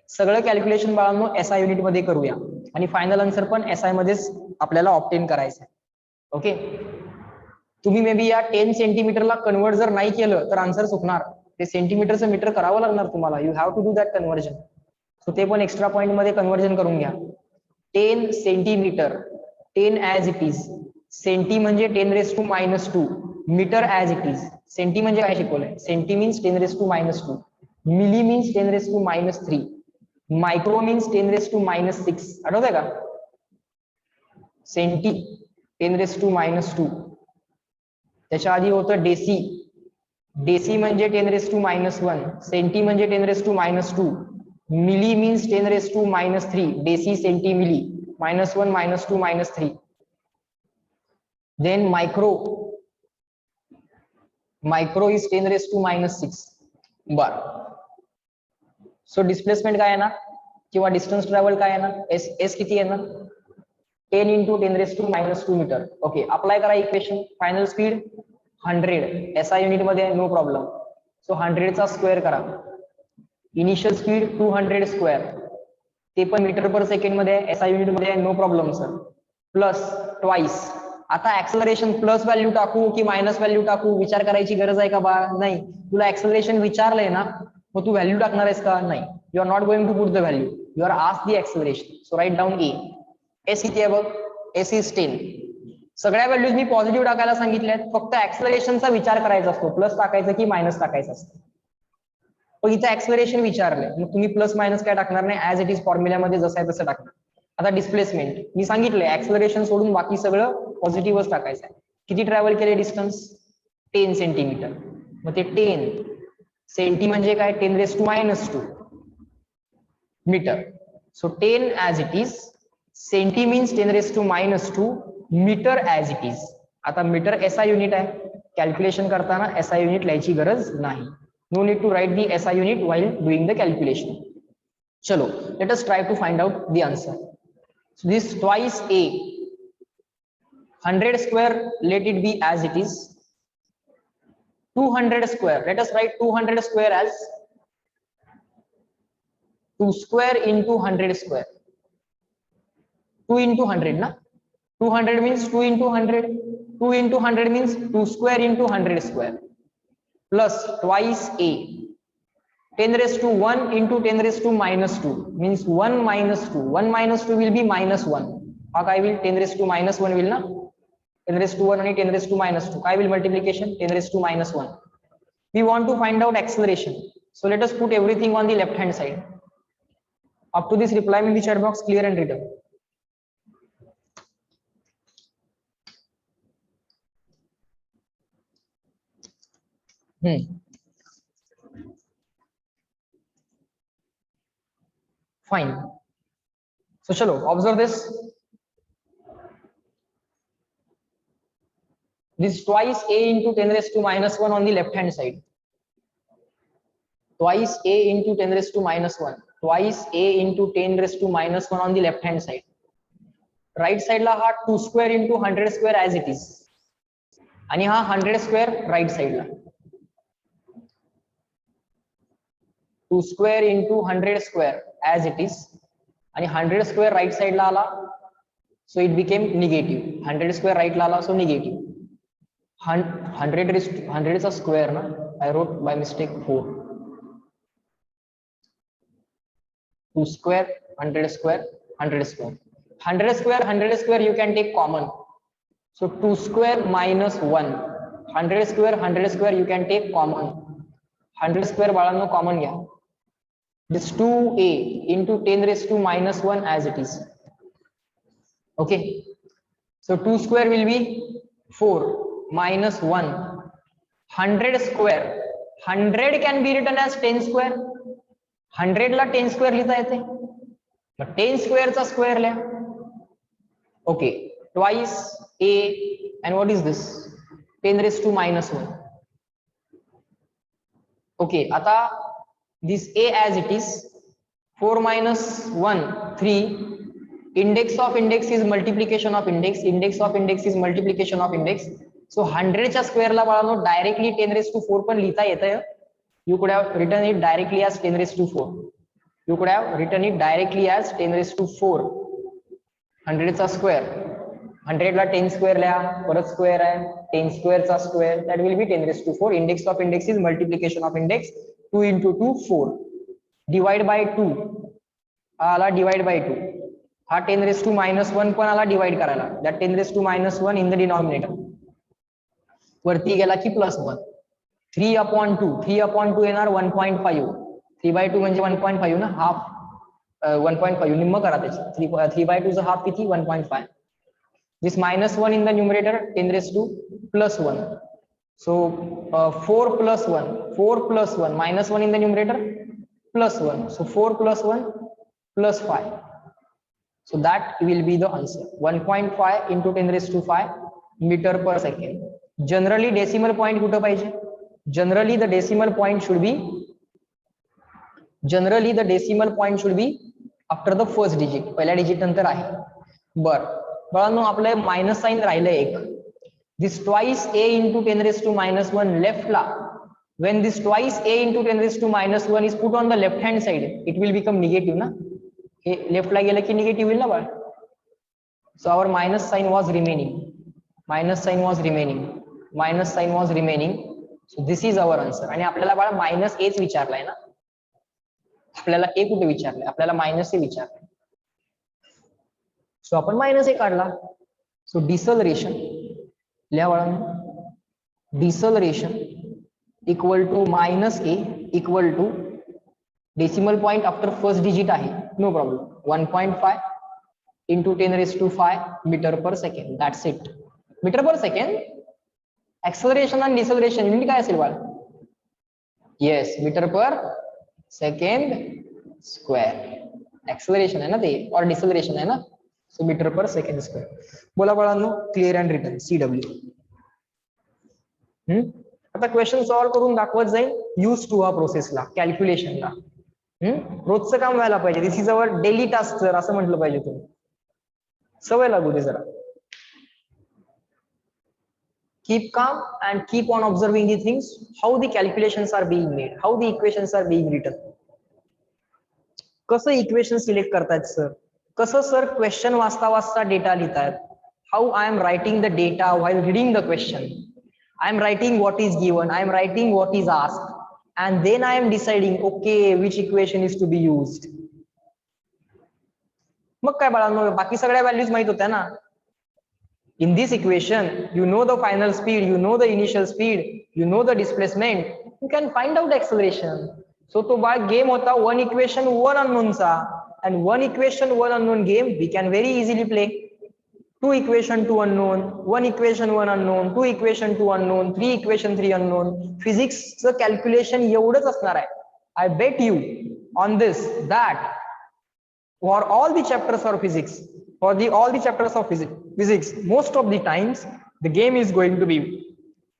सगळं कॅल्क्युलेशन बाळांनो SI युनिट मध्ये करूया आणि फायनल आन्सर पण SI मध्येच आपल्याला ऑब्टेन करायचं आहे. ओके, तुम्ही मे बी या 10 सेंटीमीटरला कन्वर्ट जर नाही केलं तर आन्सर चुकणार. ते सेंटीमीटरचं मीटर करावं लागणार तुम्हाला. You have to do that conversion. So ते पण एक्स्ट्रा पॉइंट मध्ये कन्वर्जन करून घ्या. 10 centimetre, 10 as it is. Centi म्हणजे 10⁻², metre as it is. Centi म्हणजे काय शिकवलंय? Centi means 10⁻², milli means 10⁻³ micro means 10⁻⁻6. आठवतंय का? सेंटी 10⁻². त्याच्या आधी होतं डेसी. डेसी म्हणजे 10⁻⁻1, सेंटी म्हणजे 10⁻², milli means 10⁻⁻3, deci centi milli, -1 -2 -3. Then micro is 10⁻⁻6. बर, सो डिस्प्लेसमेंट काय येणार किंवा डिस्टन्स ट्रॅव्हल काय येणार? एस किती येणार? 10 × 10⁻² मीटर. ओके, अप्लाय करा equation. Final speed 100 SI unit मध्ये, नो प्रॉब्लेम. सो 100 चा स्क्वेअर करा. इनिशियल स्पीड 200 स्क्वेअर, ते पण मीटर पर सेकंड मध्ये, SI युनिट मध्ये, no problem sir. Plus twice. आता ऍक्सलरेशन प्लस व्हॅल्यू टाकू की मायनस व्हॅल्यू टाकू विचार करायची गरज आहे का बा? नाही. तुला ऍक्सलरेशन विचारलंय ना, मग तू व्हॅल्यू टाकणार आहेस का? नाही. You are not going to put the value, you are asked the acceleration. So write down A. S किती आहे बघ? S is 10. सगळ्या व्हॅल्यूज मी पॉझिटिव्ह टाकायला सांगितल्या आहेत. फक्त ऍक्सलरेशनचा विचार करायचा असतो, प्लस टाकायचं की मायनस टाकायचं असतं. पण इथं ऍक्सलरेशन विचारलंय, मग तुम्ही प्लस मायनस काय टाकणार नाही, ऍज इट इज फॉर्म्युल्यामध्ये जसं आहे तसं टाकणार. आता डिस्प्लेसमेंट मी सांगितलंय, ऍक्सलरेशन सोडून बाकी सगळं पॉझिटिव्हच टाकायचं आहे. किती ट्रॅव्हल केले डिस्टन्स? 10 सेंटीमीटर. मग ते 10 सेंटी म्हणजे काय? 10⁻² metre. So 10 as it is, centi means 10⁻², metre as it is. आता मीटर SI युनिट आहे, कॅल्क्युलेशन करताना SI युनिट लिहायची गरज नाही. No need to write the SI unit while doing the calculation. Chalo, let us try to find out the answer. So this twice A, 100 square, let it be as it is. 200 square, let us write 200 square as 2 square into 100 square. 2 into 100 na? 200 means 2 into 100. 2 into 100 means 2 square into 100 square. Plus twice A. 10⁻1 into 10⁻² means 1 minus 2. 1 minus 2 will be -1. हा काय will? 10⁻⁻1 will ना? 10⁻1 आणि 10⁻². काय will multiplication? 10⁻⁻1. We want to find out acceleration. So let us put everything on the left hand side. Up to this, reply me in the chat box, clear and written. Fine. So chalo, observe this. This twice A into 10⁻⁻1 on the left hand side. Twice A into 10⁻⁻1. Twice A into 10⁻⁻1 on the left hand side. Right side ला हा 2 square into 100 square as it is. आणि हा 100 square right side La. 2 square into 100 square as it is. आणि 100 square right side ला आला. So it became negative. 100 square right ला आला, so negative. 100 is a square na? I wrote by mistake 4. 2 square, 100 square, 100 square. 100 square, 100 square you can take common. So 2 square minus 1. 100 square, 100 square you can take common. 100 square बाळांनो common घ्या. This 2A into 10⁻⁻1 as it is. Okay. So 2 square will be 4 minus 1. 100 square. 100 can be written as 10 square. 100 La 10 square लिहिता येते. मग 10 square चा square लिहा. Okay. Twice A and what is this? 10⁻⁻1. Okay. आता this A as it is. 4 minus 1, 3. Index of index is multiplication of index. Index of index is multiplication of index. So 100 च्या square ला बाळांनो directly 10⁴ पण लिहिता येतं. You could have written it directly as 10⁴. You could have written it directly as 10⁴. 100 चा square, 100 ला 10 square लिहा, परत square आहे, 10 square चा square, that will be 10⁴. Index of index is multiplication of index. 2 into 2 4. Divide by 2 आला divide by 2. हा 10⁻⁻1 पण आला divide करायला. That 10⁻⁻1 in the denominator. वरती गेला की +1. 3/2. 3/2 येणार 1.5. 3/2 म्हणजे 1.5 ना, हाफ 1.5 निम्म करा त्याची. 3/2 चा हाफ किती 1.5. This -1 in the numerator 10⁻+1. So 4 + 1, 4 + 1, -1 in the numerator +1. So 4 + 1 + 5. So that will be the answer. 1.5 into 10⁵ meter per second. Generally decimal point कुठं पाहिजे? Generally the decimal point should be after the first digit. पहिल्या digit नंतर आहे. बर बाळांनो आपलं minus sign राहिलंय एक. This twice a into 10⁻⁻1 left La, when this twice a into 10⁻⁻1 is put on the left hand side, it will become negative ना. हे left ला गेलं की निगेटिव्ह होईल ना बाळ. So our minus sign was remaining. So this is our answer. आणि आपल्याला बाळ minus H विचारलाय ना, आपल्याला ए कुठे विचारलंय, आपल्याला मायनस ए विचारलंय. सो आपण मायनस ए काढला. सो डिसलरेशन लिहा बाळांनो, deceleration equal to -a equal to decimal point after first digit आहे, no problem, 1.5 into 10⁵ metre per second. That's it. Metre per second. Acceleration आणि डिसलरेशन युनिट काय असेल बाळ? Yes, metre per second square. Acceleration आहे ना ते, और deceleration आहे ना. So metre per second square. बोला बाळांनो, क्लिअर अँड रिटन CW. आता क्वेश्चन सॉल्व्ह करून दाखवत जाईल. यूज टू हा प्रोसेसला, कॅल्क्युलेशनला. रोजचं काम व्हायला पाहिजे. This is our daily task sir, असं म्हटलं पाहिजे तुम्ही. सवय लागू दे जरा. Keep calm and keep on observing the things, how the calculations are being made, how the equations are being written. कसं इक्वेशन सिलेक्ट करतायत सर, कसं सर क्वेश्चन वाचता वाचता डेटा लिहितायत, how I am writing the data while reading the question. I am writing what is given, I am writing what is asked, and then I am deciding okay which equation is to be used. मग काय बाळांनो, बाकी सगळ्या values माहित होत्या ना. In this equation, you know the final speed, you know the initial speed, you know the displacement, you can find out acceleration. So तो बाळ game होता one equation one unknown चा, and one equation one unknown game we can very easily play. 2 equation 2 unknown, 1 equation 1 unknown, 2 equation 2 unknown, 3 equation 3 unknown. Physics चं calculation एवढंच असणार आहे. I bet you on this that for all the chapters of physics, for all the chapters of physics, most of the times the game is going to be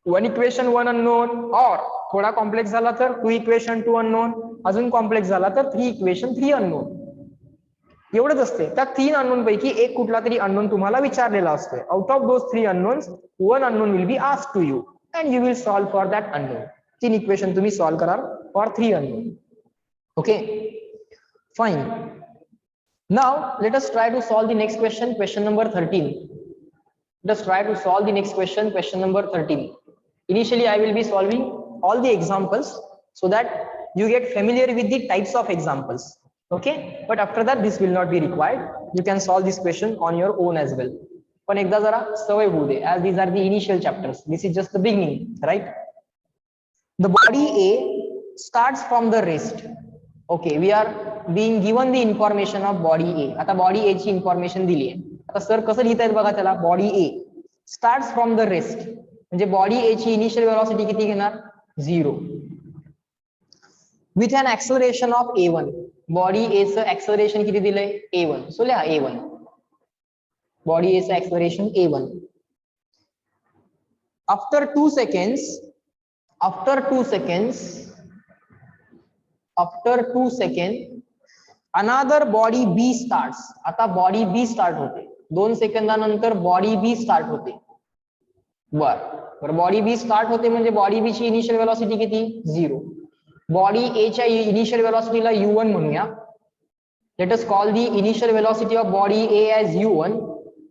1 equation 1 unknown, or थोडा complex झाला तर 2 equation 2 unknown, अजून complex झाला तर 3 equation 3 unknown. एवढंच असते. त्या 3 unknown पैकी एक कुठला तरी अननोन तुम्हाला विचारलेला असतोय. Out of those 3 unknowns, 1 unknown will be asked to you and you will solve for that unknown. 3 equation तुम्ही सॉल्व कराल for 3 unknown. Okay, fine. Now let us try to solve the next question, question number 13. Let us try to solve the next question, question number 13. Initially, I will be solving all the examples so that you get familiar with the types of examples. Okay, but after that this will not be required. You can solve this question on your own as well. पण एकदा जरा सवय होऊ दे, as these are the initial chapters. This is just the beginning, right? The body A starts from the wrist. Okay, we are being given the information of body A. आता body A ची information दिली आहे. आता sir कसं लिहिता येईल बघा त्याला. Body A starts from the rest, म्हणजे बॉडी ए ची इनिशियल वेलोसिटी किती घेणार 0 with an acceleration of a1. Body A चं ऍक्सलरेशन किती दिलंय a1. सो लिहा a1. बॉडी ए चं ऍक्सलरेशन a1. आफ्टर 2 सेकंड अनादर बॉडी बी स्टार्ट. आता बॉडी बी स्टार्ट होते 2 सेकंदानंतर बॉडी बी स्टार्ट होते. बर बॉडी बी स्टार्ट होते म्हणजे बॉडी बी ची इनिशियल वेलॉसिटी किती 0. बॉडी ए च्या इनिशियल वेलॉसिटीला u1 म्हणूया. Let us call the initial velocity of body A as u1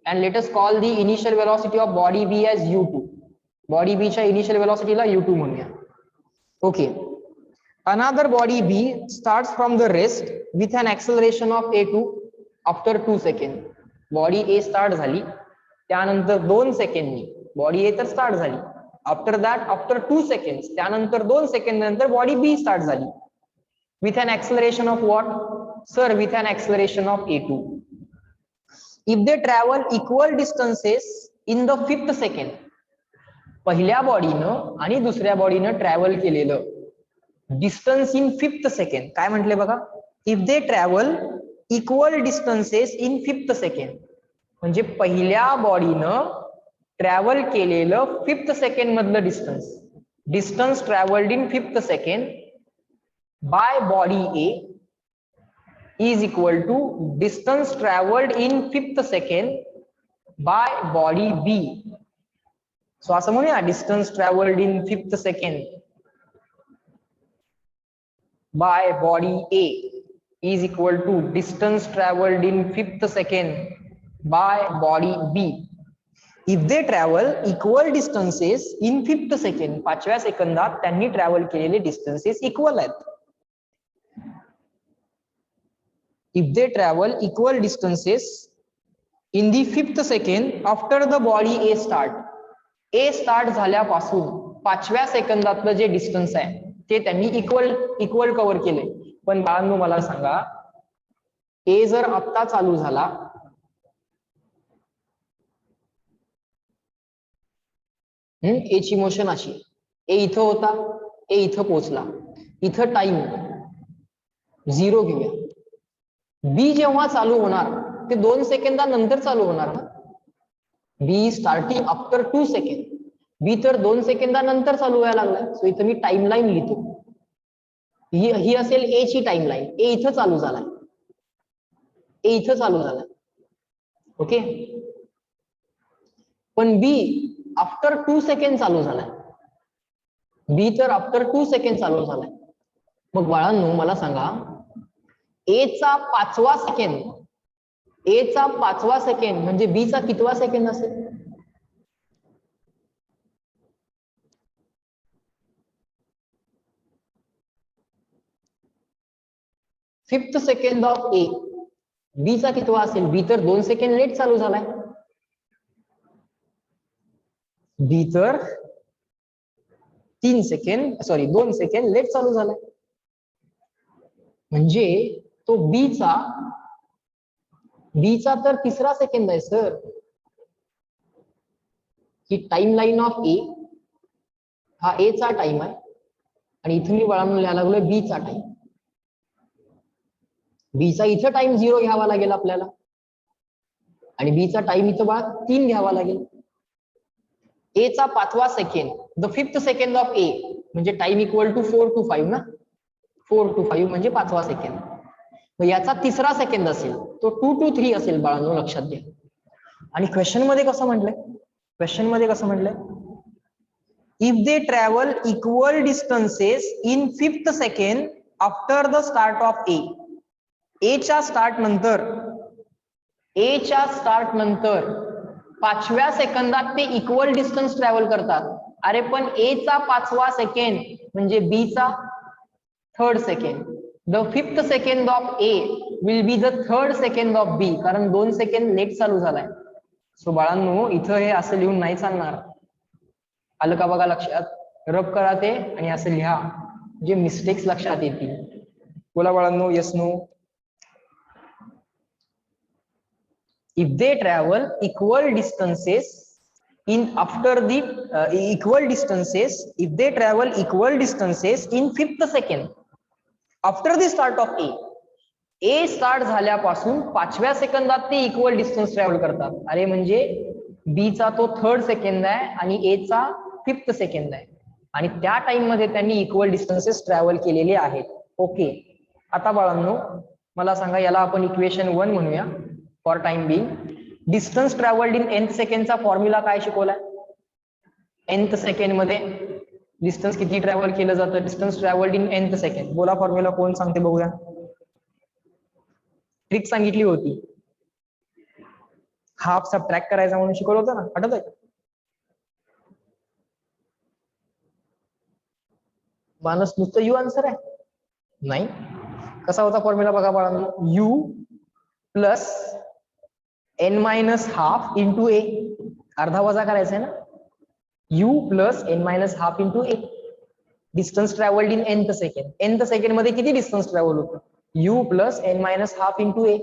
and let us call the initial velocity of body B as u2. Body B च्या initial velocity ला u2 म्हणूया. Okay. Another body B starts from the rest with an acceleration of a2 after 2 seconds. Body A start झाली त्यानंतर 2 सेकंदनी body A तर start झाली. After that after 2 seconds त्यानंतर 2 second नंतर body B start झाली. With an acceleration of what? Sir, with an acceleration of a2. If they travel equal distances in the 5th second, पहिल्या बॉडीनं आणि दुसऱ्या बॉडीनं travel केलेलं distance in 5th second काय म्हटले बघा. If they travel equal distances in 5th second म्हणजे पहिल्या बॉडीनं travel केलेलं 5th second मधलं distance travelled in 5th second by body A is equal to distance traveled in 5th second by body B. So असं म्हणूया distance traveled in 5th second by body A is equal to distance traveled in 5th second by body B. If they travel equal distances in 5th second, 5व्या सेकंदात त्यांनी travel केलेले distances equal आहेत. If they travel equal distances in the 5th second after the body A start, A start झाल्यापासून 5व्या सेकंदातलं जे distance आहे ते त्यांनी equal cover केले. पण बाळांनो मला सांगा, ए जर आत्ता चालू झाला ए ची मोशन अशी, ए इथं होता, ए इथं पोहोचला, इथं टाइम 0 घेऊया. बी जेव्हा चालू होणार ते 2 सेकंदानंतर चालू होणार ना. B starting after 2 second. B तर 2 सेकंदानंतर चालू व्हायला लागलाय. सो इथं मी टाइमलाईन लिहितो. ही असेल ए ची टाइमलाईन. ए इथं चालू झालाय, ए इथं चालू झालाय. ओके. पण बी आफ्टर 2 सेकंड चालू झालाय. बी तर आफ्टर 2 सेकंड चालू झालाय. मग बाळांनो मला सांगा, ए चा 5वा सेकंड म्हणजे बी चा कितवा सेकंड असेल? 5th second of A. B चा कितवा असेल? बी तर 2 सेकंड लेट चालू झालाय. बी तर 2 सेकंड लेट चालू झालाय. म्हणजे तो बी चा तर 3रा सेकंड आहे सर. ही टाइम लाईन ऑफ ए, हा ए चा टाइम आहे आणि इथं मी बाळांनो लिहायला लागलोय बी चा टाइम. बी चा इथं टाइम 0 घ्यावा लागेल आपल्याला आणि बी चा टाइम इथं बाळा 3 घ्यावा लागेल. ए चा 5वा second, the 5th second of A म्हणजे टाइम इक्वल टू 4 to 5 ना. 4 to 5 म्हणजे 5वा सेकंड. मग याचा 3रा सेकंड असेल तो 2 to 3 असेल बाळांनो, लक्षात घ्या. आणि क्वेश्चन मध्ये कसं म्हटलंय, if they travel equal distances in 5th second after the start of A. A च्या स्टार्ट नंतर 5व्या सेकंदात ते इक्वल डिस्टन्स ट्रॅव्हल करतात. अरे पण ए चा 5वा सेकंड म्हणजे बी चा 3rd second. The 5th second of A will be the 3rd second of B, कारण 2 सेकंड लेट चालू झालाय. सो बाळांनो इथं हे असं लिहून नाही चालणार. आलं का बघा लक्षात? रब करा ते आणि असं लिहा, जे मिस्टेक्स लक्षात येतील. बोला बाळांनो, yes no. If they travel equal distances in 5th second after the start of A. A start झाल्यापासून 5व्या सेकंदात ते इक्वल डिस्टन्स ट्रॅव्हल करतात. अरे म्हणजे बी चा तो 3rd सेकंड आहे आणि ए चा 5th सेकंड आहे आणि त्या टाइम मध्ये त्यांनी इक्वल डिस्टन्सेस ट्रॅव्हल केलेले आहेत. ओके. आता बाळांनो मला सांगा, याला आपण इक्वेशन 1 म्हणूया for time being. Distance travelled in nth सेकंडचा फॉर्म्युला काय शिकवलाय? nth सेकंड मध्ये डिस्टन्स किती ट्रॅव्हल केलं जातं? Distance travelled in nth second. बोला फॉर्म्युला कोण सांगते बघूया. ट्रिक सांगितली होती, हाफ सबट्रॅक्ट करायचा म्हणून शिकवलं होतं ना, आठवत आहे? मानस नुसतं यू आन्सर आहे? नाही. कसा होता फॉर्म्युला बघा बाळांनो. U plus N minus half into A. अर्धा वजा करायचा आहे ना. U plus N minus half into A. Distance travelled in nth second. nth second मध्ये किती डिस्टन्स ट्रॅव्हल होतं? U plus N minus half into A.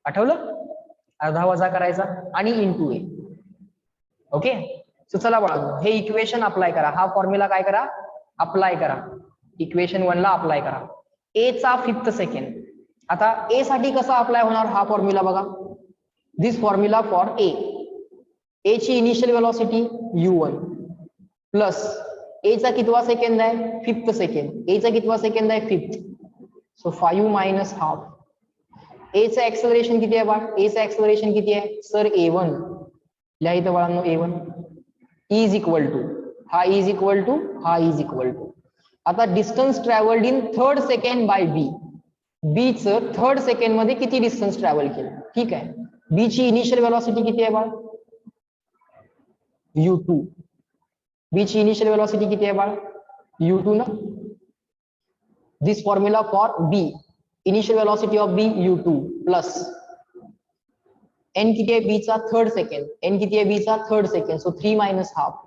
आठवलं? अर्धा वजा करायचा आणि इंटू ए. ओके. सो चला बाळांनो, हे इक्वेशन अप्लाय करा. हा फॉर्म्युला काय करा? अप्लाय करा. इक्वेशन 1 ला अप्लाय करा. ए चा 5th सेकंड. आता ए साठी कसा अप्लाय होणार हा फॉर्म्युला बघा. This formula for A. A ची इनिशियल वेलॉसिटी u1 प्लस ए चा कितवा सेकंड आहे? 5th second. ए चा कितवा सेकंड आहे? 5th. सो 5 मायनस हाफ. ए चा एक्सेलरेशन किती आहे बाळ? ए चा एक्सेलरेशन किती आहे सर? a1. लिहा इथं बाळांनो a1 इज इक्वल टू, हा इज इक्वल टू, हा इज इक्वल टू. आता distance travelled in 3rd second by B. B चं 3rd सेकंड मध्ये किती डिस्टन्स ट्रॅव्हल केलं? ठीक आहे. बी ची इनिशियल वेलॉसिटी किती आहे बाळ? u2. बी ची इनिशियल वेलॉसिटी किती आहे बाळ? u2 ना. This formula for B. Initial velocity of B u2 plus n किती आहे? बी चा 3rd सेकंड. एन किती आहे? बी चा 3rd second. So 3 minus half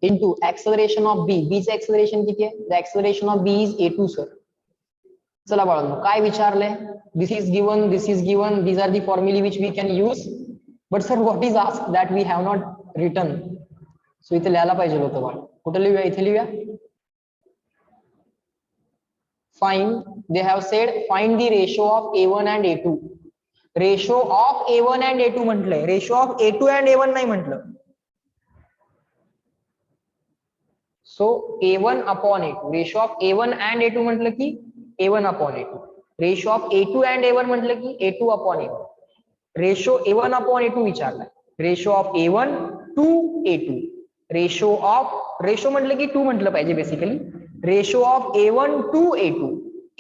into acceleration of B. B चं एक्सेलरेशन किती आहे? The acceleration of B is a2 sir. चला बाळांनो, काय विचारलंय? This is given, this is given. These are the फॉर्म्युले which we can use. But sir what is ask that we have not written. So इथे लिहायला पाहिजे होतं बाळ. कुठे लिहूया? इथे लिहूया. Find, they have said find the ratio of a1 and a2. Ratio of a1 and a2 म्हटलंय, ratio of a2 and a1 नाही म्हटलं. सो a1 upon a2. Ratio of a1 and a2 म्हटलं की a1 upon a2. Ratio of a2 and a1 म्हटलं की a2 upon a1. Ratio a1 upon a2 विचारलाय. Ratio of a1 to a2. Ratio of, ratio म्हटलं की 2 म्हटलं पाहिजे basically. Ratio of a1 to a2.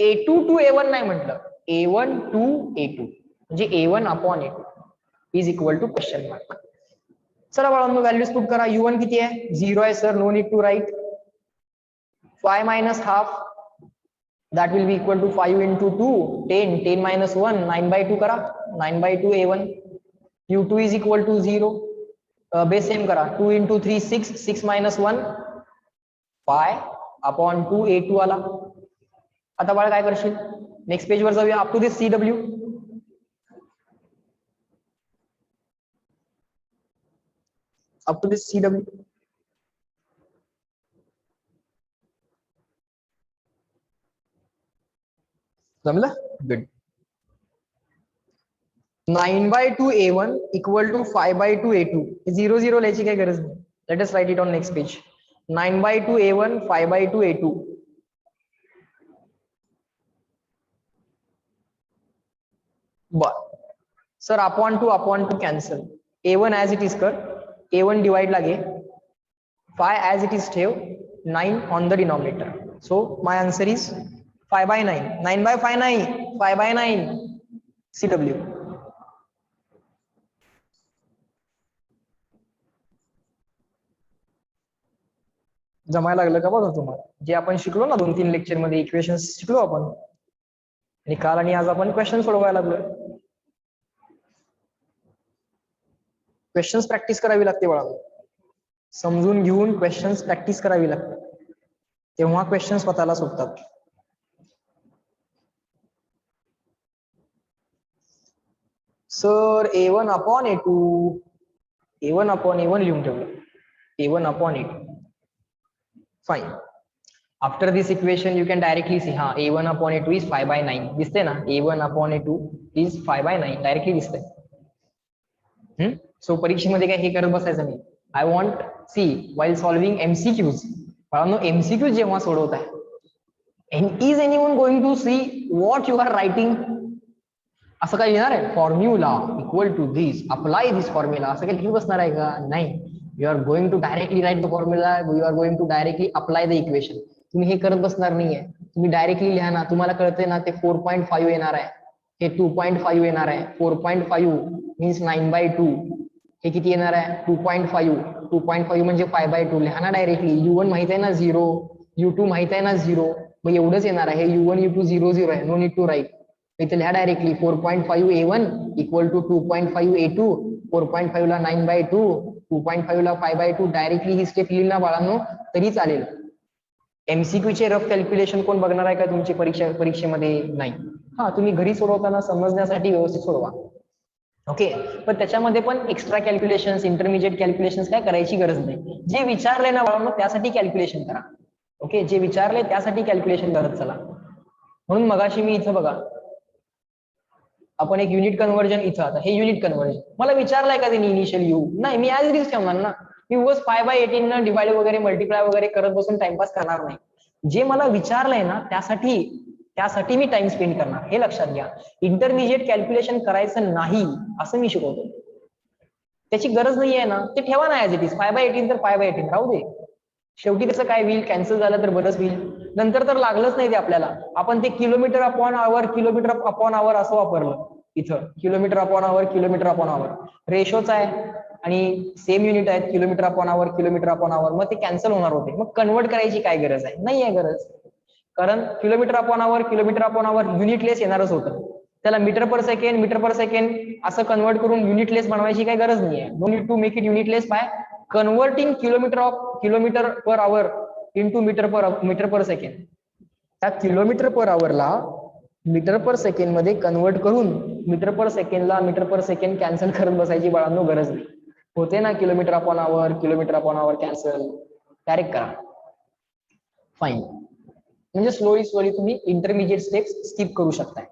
a2 to a1 नाही म्हटलं, a1 to a2 म्हणजे a1 upon a2 is equal to question mark. चला बाळांनो, व्हॅल्यूज पुट करा. u1 किती आहे? 0 आहे sir, no need to write. 5 minus half, that will be equal to 5 into 2, 10, 10 minus 1, 9/2 करा, 9/2 a1. u2 is equal to 0. Base same करा. 2 into 3 6, 6 minus 1 5 upon 2 a2 आला. आता बाळा काय करशील? नेक्स्ट पेज वर जाऊया. Up to this CW. Up to this CW. जमलं? Good. 9/2 a1 equal to 5/2 a2. 0 0 लिहायची काही गरज नाही. Let us right it on next page. 9/2 a1, 5/2 a2. बर sir, upon two cancel. a1 as it is कर. a1 divide लागे. 5 as it is ठेव. 9 on the denominator. So my answer is 5/9. 9/5 नाही, 5/9. CW. जमायला लागलं का बघा तुम्हाला? जे आपण शिकलो ना 2-3 लेक्चर मध्ये इक्वेशन्स शिकलो आपण, आणि काल आणि आज आपण क्वेश्चन सोडवायला लागलो. क्वेश्चन्स प्रॅक्टिस करावी लागते बाळा. समजून घेऊन क्वेश्चन्स प्रॅक्टिस करावी लागते, तेव्हा क्वेश्चन स्वतःला सुटतात. Sir a1 upon a2, a1 upon a1 लिहून ठेवलं. a1 upon a2. Fine. After this equation you can directly see, हा a1 अपॉन a2 इज 5/9. दिसते ना? a1 upon a2 is 5/9. Directly दिसतंय. सो परीक्षेमध्ये काय हे करत बसायचं नाही. I want see while solving MCQs. म्हणून MCQs जेव्हा सोडवत आहे, And is anyone going to see what you are writing? असं काही येणार आहे formula equal to this apply this formula असं काही लिहू बसणार आहे का? नाही. You are going to directly write the formula, you are going to directly apply the equation. तुम्ही हे करत बसणार नाहीये, तुम्ही डायरेक्टली लिहा ना. तुम्हाला कळतंय ना ते 4.5 येणार आहे, हे 2.5 येणार आहे. 4.5 मीन्स 9/2. हे किती येणार आहे 2.5. 2.5 म्हणजे 5/2. लिहा ना डायरेक्टली. U1 माहित आहे ना 0, U2 माहित आहे ना 0, मग एवढंच येणार आहे. U1 U2 0 0 आहे. No need to write. इथे लिहा directly 4.5 A1 equal to 2.5 A2. 4.5 ला 9/2, 2.5 ला 5/2. डायरेक्टली ही स्टेप लिहिली ना बाळांनो तरी चालेल. MCQ चे रफ कॅल्क्युलेशन कोण बघणार आहे का तुमची परीक्षेमध्ये? नाही. हा, तुम्ही घरी सोडवताना समजण्यासाठी व्यवस्थित सोडवा. ओके, पण त्याच्यामध्ये पण एक्स्ट्रा कॅल्क्युलेशन्स, इंटरमिजिएट कॅल्क्युलेशन्स काय करायची गरज नाही. जे विचारले ना बाळांनो त्यासाठी कॅल्क्युलेशन करा. ओके, जे विचारले त्यासाठी कॅल्क्युलेशन करत चला. म्हणून मगाशी मी इथं बघा, आपण एक युनिट कन्व्हर्जन इथं, आता हे युनिट कन्व्हर्जन मला विचारलंय का त्यांनी इनिशियल यू? नाही, मी ऍज इट इज ठेवणार ना. मी उगाच 5/18 न डिवाइड वगैरे मल्टिप्लाय वगैरे करत बसून टाइमपास करणार नाही. जे मला विचारलंय ना त्यासाठी मी टाइम स्पेंड करणार, हे लक्षात घ्या. इंटरमिजिएट कॅल्क्युलेशन करायचं नाही असं मी शिकवतो. त्याची गरज नाही आहे ना, ते ठेवा ना ऍज इट इज. 5/18 तर 5/18 राहू दे. शेवटी त्याचं काय होईल, कॅन्सल झालं तर बरंच होईल. नंतर तर लागलंच नाही ते आपल्याला. आपण ते किलोमीटर अपॉन आवर असं वापरलं इथं. किलोमीटर अपॉन आवर रेशोच आहे आणि सेम युनिट आहेत. किलोमीटर अपॉन आवर, मग ते कॅन्सल होणार होते. मग कन्वर्ट करायची काय गरज आहे? नाही आहे गरज. कारण किलोमीटर अपॉन आवर युनिटलेस येणारच होतं. त्याला मीटर पर सेकंड असं कन्वर्ट करून युनिटलेस बनवायची काही गरज नाही आहे. No need to make it unitless by converting kilometre per hour into metre per second. त्या किलोमीटर पर आवरला मीटर पर सेकंड मध्ये कन्वर्ट करून मीटर पर सेकंड कॅन्सल करत बसायची बाळांनो गरज नाही. होते ना kilometre upon hour cancel, direct करा. फाईन. म्हणजे स्लोली तुम्ही इंटरमिजिएट स्टेप्स स्किप करू शकताय.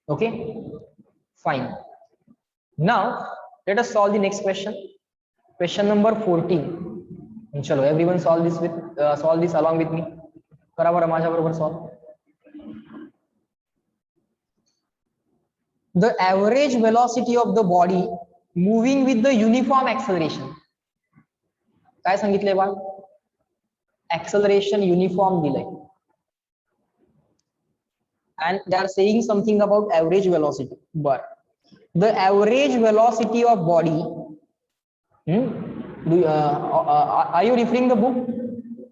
Okay, fine. Now let us solve the next question. Question number 14. चलो everyone solve this along with me. करा बरं माझ्या बरोबर solve. The average velocity of the body moving with the uniform acceleration. काय सांगितलंय बा? Acceleration uniform दिलंय. And they are saying something about average velocity. But the average velocity of body. Are you referring the book?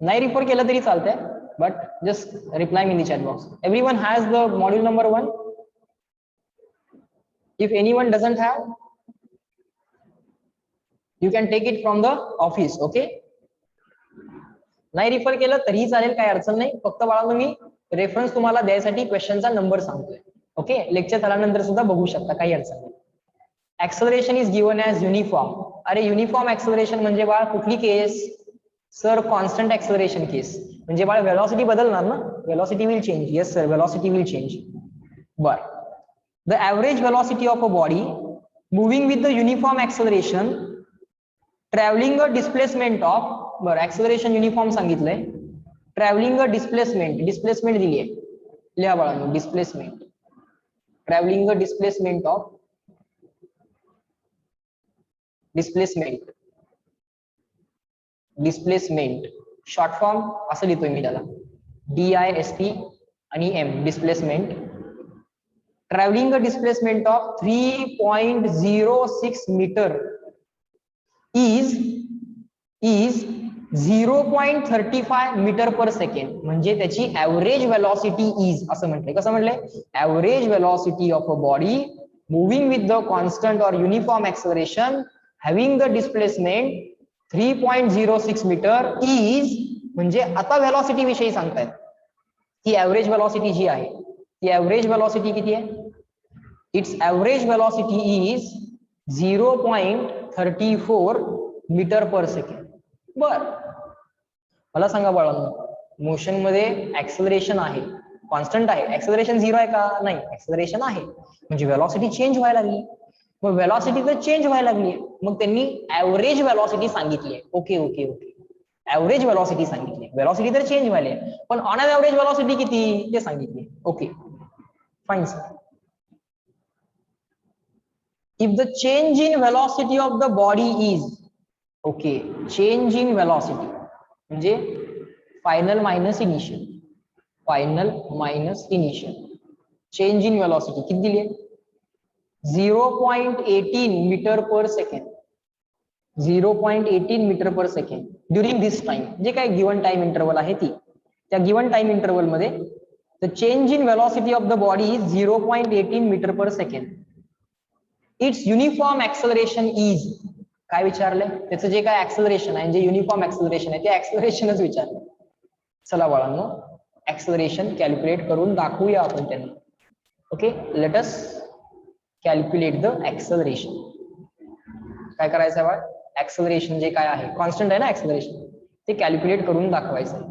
नाही refer केलं तरी चालतंय. But just replying in the chat box. Everyone has the module number 1. If anyone doesn't have, you can take it from the office. Okay, नाही refer केलं तरीही चालेल, काही अडचण नाही. फक्त बाळांनो मी रेफरन्स तुम्हाला द्यायसाठी क्वेश्चनचा नंबर सांगतोय. ओके, लेक्चर झाल्यानंतर सुद्धा बघू शकता, काही अडचण नाही. Acceleration is given as uniform. अरे युनिफॉर्म ऍक्सलरेशन म्हणजे बाळ कुठली case? Sir constant acceleration case. म्हणजे बाळ वेलॉसिटी बदलणार ना, velocity will change. Yes sir, velocity will change. बर, the average velocity of a body moving with the uniform acceleration traveling a displacement of, बर acceleration uniform सांगितलंय, traveling a displacement दिली आहे. लिहा बाळांनो displacement, traveling a displacement of displacement short form असं लिहितोय मी त्याला, DISP आणि M displacement. Traveling a displacement of 3.06 meter is 0.35 meter per second. म्हणजे त्याची average velocity is असं म्हटलंय. कसं म्हटलंय? Average velocity of a body moving with the constant or uniform acceleration having the displacement 3.06 meter is, म्हणजे आता velocity विषयी सांगतायत. ही average velocity जी आहे ती average velocity किती आहे? Its average velocity is 0.34 meter per second. बर, मला सांगा बाळांनो, मोशन मध्ये ऍक्सेलरेशन आहे, कॉन्स्टंट आहे, ऍक्सेलरेशन 0 आहे का? नाही, ऍक्सेलरेशन आहे, म्हणजे वेलॉसिटी चेंज व्हायला लागली. मग वेलॉसिटी तर चेंज व्हायला लागली, मग त्यांनी ऍव्हरेज वेलॉसिटी सांगितली आहे. ओके, ऍव्हरेज वेलॉसिटी सांगितली, वेलॉसिटी तर चेंज व्हायला, पण ऑन एन एव्हरेज व्हेलॉसिटी किती ते सांगितले. Okay fine sir. If the change in velocity of the body is okay, change in velocity म्हणजे final minus initial, final minus initial, change in velocity किती दिली? 0.18 metre per second, 0.18 metre per second during this time, जे काय given time interval आहे ती, त्या given time interval मध्ये the change in velocity of the body is 0.18 metre per second. It's uniform acceleration is, काय विचारलंय? त्याचं जे काय ऍक्सलरेशन आहे, जे युनिफॉर्म ऍक्सलरेशन आहे ते ऍक्सलरेशनच विचारलं. चला बाळांनो ऍक्सलरेशन कॅल्क्युलेट करून दाखवूया आपण त्यांना. Okay let us calculate the acceleration. काय करायचं आहे बाळ? ऍक्सलरेशन जे काय आहे कॉन्स्टंट आहे ना ऍक्सलरेशन, ते कॅल्क्युलेट करून दाखवायचं आहे.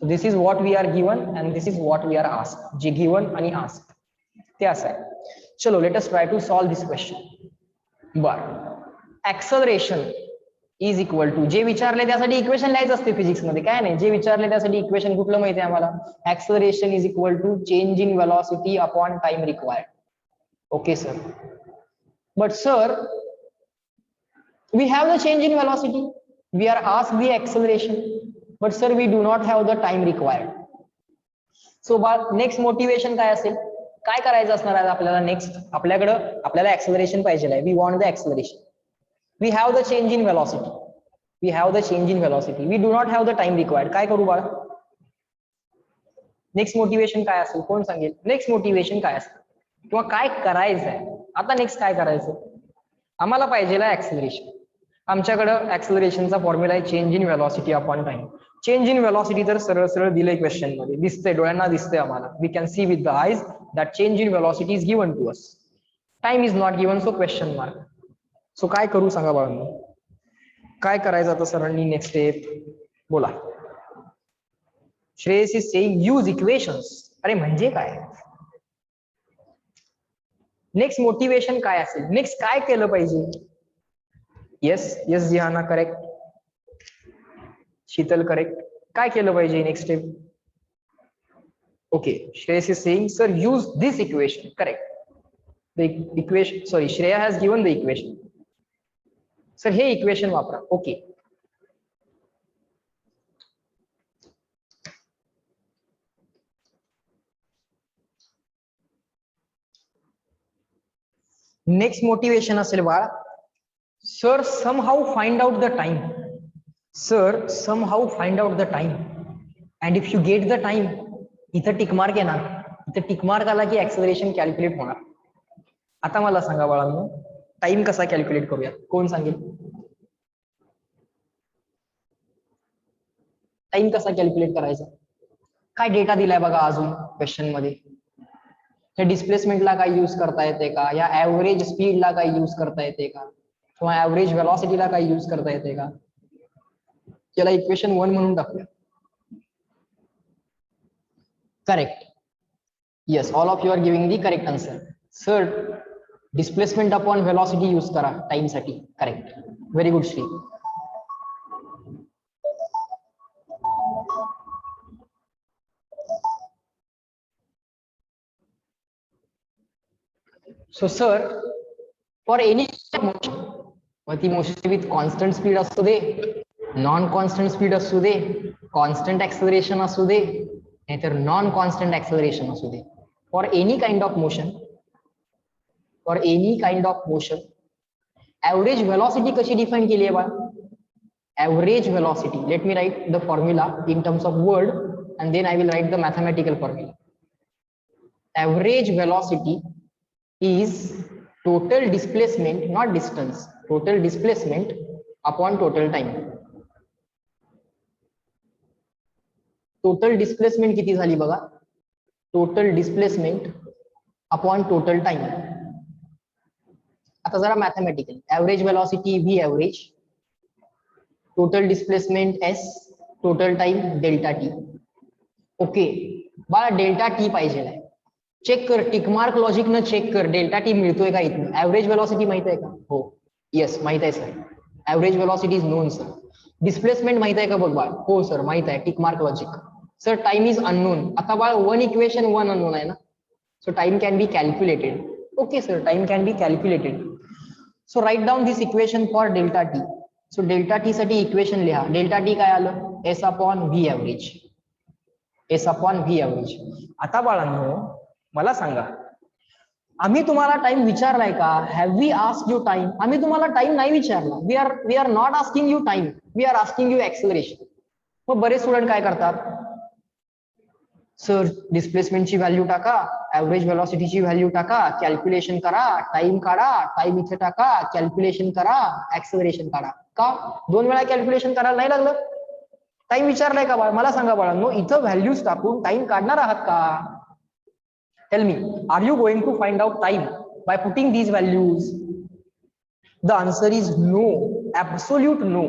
So this is what we are given and this is what we are asked. जे गिवन आणि आस्क्ड ते असं आहे. चलो let us try to solve this question. बरं ऍक्सलरेशन इज इक्वल टू, जे विचारले त्यासाठी इक्वेशन लिहायचं असते फिजिक्स मध्ये, काय नाही. जे विचारले त्यासाठी इक्वेशन कुठलं माहिती आहे आम्हाला? Acceleration is equal to change in velocity upon time required. Okay sir, but sir we have the change in velocity, we are asked the acceleration, but sir we do not have the time required. So next motivation काय असेल? काय करायचं असणार आहे आपल्याला next? आपल्याला acceleration पाहिजे आहे. We want the acceleration. We have the change in velocity, we have the change in velocity, we do not have the time required. काय करू बाळा? नेक्स्ट मोटिवेशन काय असेल? कोण सांगेल? नेक्स्ट मोटिवेशन काय असेल किंवा काय करायचं आहे आता? नेक्स्ट काय करायचं? आम्हाला पाहिजे ऍक्सलरेशन. आमच्याकडं ऍक्सलरेशनचा फॉर्म्युला आहे change in velocity upon time. Change in velocity तर सरळ सरळ दिलंय क्वेश्चन मध्ये, दिसतंय, डोळ्यांना दिसतंय आम्हाला. We can see with the eyes that change in velocity is given to us. Time is not given, so question mark. So काय करू सांगा बाळांनो? काय करायचं आता सरांनी? नेक्स्ट स्टेप बोला. Shreyas is saying use equations. अरे म्हणजे काय? नेक्स्ट मोटिवेशन काय असेल? नेक्स्ट काय केलं पाहिजे? Yes yes Jihana correct, Sheetal correct. काय केलं पाहिजे next step? Okay Shreyas is saying sir use this equation. Correct. The equation, sorry Shreya has given the equation. Sir हे इक्वेशन वापरा. ओके नेक्स्ट मोटिवेशन असेल बाळा, sir somehow find out the time. Sir somehow find out the time and if you get the time, इथं tick mark येणार. इथं tick mark आला की acceleration calculate होणार. आता मला सांगा बाळांनो टाइम कसा कॅल्क्युलेट करूया? कोण सांगेल? टाइम कसा कॅल्क्युलेट करायचा? काय डेटा दिलाय बघा अजून क्वेश्चन मध्ये. या डिस्प्लेसमेंटला काय यूज करता येते का? या ऍव्हरेज स्पीडला काय यूज करता येते का? किंवा ऍव्हरेज वेलॉसिटीला काय यूज करता येते का? त्याला इक्वेशन 1 म्हणून टाकूया. Correct. Yes all of you are giving the correct answer. Sir displacement upon velocity use करा टाइम साठी. Correct. Very good Shri. So sir, for any motion, मग ती मोशन विथ कॉन्स्टंट स्पीड असू दे, नॉन कॉन्स्टंट स्पीड असू दे, constant acceleration असू दे, नाहीतर non constant acceleration असू दे, for any kind of motion, for any kind of motion average velocity कशी define केली आहे बा? Average velocity, let me write the formula in terms of word and then I will write the mathematical formula. Average velocity is total displacement, not distance, total displacement upon total time. Total displacement किती झाली बघा? Total displacement upon total time. आता जरा mathematical. Average velocity V average, total displacement S, total time delta T. Okay बाळा delta T पाहिजे. Check कर, टिक mark logic न check कर डेल्टा टी मिळतोय का इथून. ऍव्हरेज वेलॉसिटी माहित आहे का? हो येस माहित आहे sir. Average velocity is known sir. Displacement माहित आहे का बघ बाळ? हो सर माहित आहे. Tick mark logic. Sir time is unknown. आता बाळ 1 इक्वेशन 1 अननोन आहे ना, so time can be calculated. Okay sir, time can be calculated. So write down this equation for delta T. So delta T साठी equation लिहा. Delta T काय आलं, S upon V average. S upon V average. आता बाळांनो मला सांगा, आम्ही तुम्हाला टाइम विचारलाय का? Have we asked you time? आम्ही तुम्हाला टाइम नाही विचारला. We are not asking you time, we are asking you acceleration. मग बरेच स्टुडंट काय करतात, सर डिस्प्लेसमेंटची व्हॅल्यू टाका, ऍव्हरेज व्हेलॉसिटीची व्हॅल्यू टाका, कॅल्क्युलेशन करा, टाइम काढा, टाइम इथे टाका, कॅल्क्युलेशन करा, ऍक्सेलरेशन काढा. का 2 वेळा कॅल्क्युलेशन करायला नाही लागलं? टाइम विचारलाय का बाळ? मला सांगा बाळांनो, इथं व्हॅल्यूज टाकून टाइम काढणार आहात का? Tell me, are you going to find out time by putting these values? The answer is no, absolute no.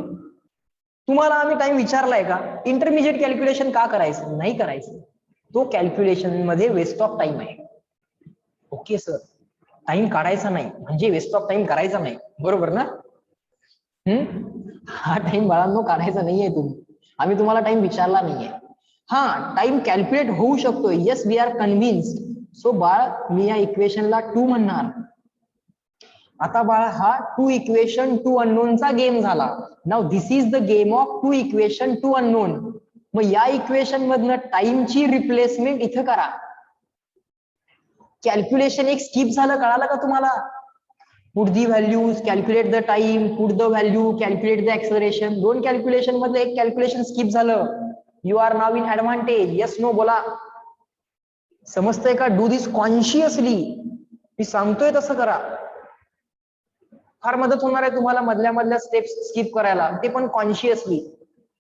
तुम्हाला आम्ही टाइम विचारलाय का? इंटरमिजिएट कॅल्क्युलेशन का करायचं? नाही करायचं. तो कॅल्क्युलेशन मध्ये वेस्ट ऑफ टाइम आहे. ओके सर, टाइम काढायचा नाही म्हणजे वेस्ट ऑफ टाइम करायचा नाही, बरोबर ना? हा टाइम बाळांनो काढायचा नाहीये तुम्ही. आम्ही तुम्हाला टाइम विचारला नाहीये. हा टाइम कॅल्क्युलेट होऊ शकतो. Yes, we are convinced. So बाळ, मी या इक्वेशनला 2 म्हणणार. आता बाळा हा 2 इक्वेशन 2 अननोनचा गेम झाला. Now this is the game of 2 equation 2 unknown. मग या इक्वेशन मधनं टाइमची रिप्लेसमेंट इथं करा. कॅल्क्युलेशन एक स्किप झालं, कळालं का तुम्हाला? Put the values, calculate the time, put the value, calculate the acceleration. 2 calculation मधलं एक कॅल्क्युलेशन स्किप झालं. You are now in advantage. Yes no बोला. समजतंय का? Do this consciously. मी सांगतोय तसं करा. फार मदत होणार आहे तुम्हाला मधल्या स्टेप्स स्किप करायला, ते पण कॉन्शियसली.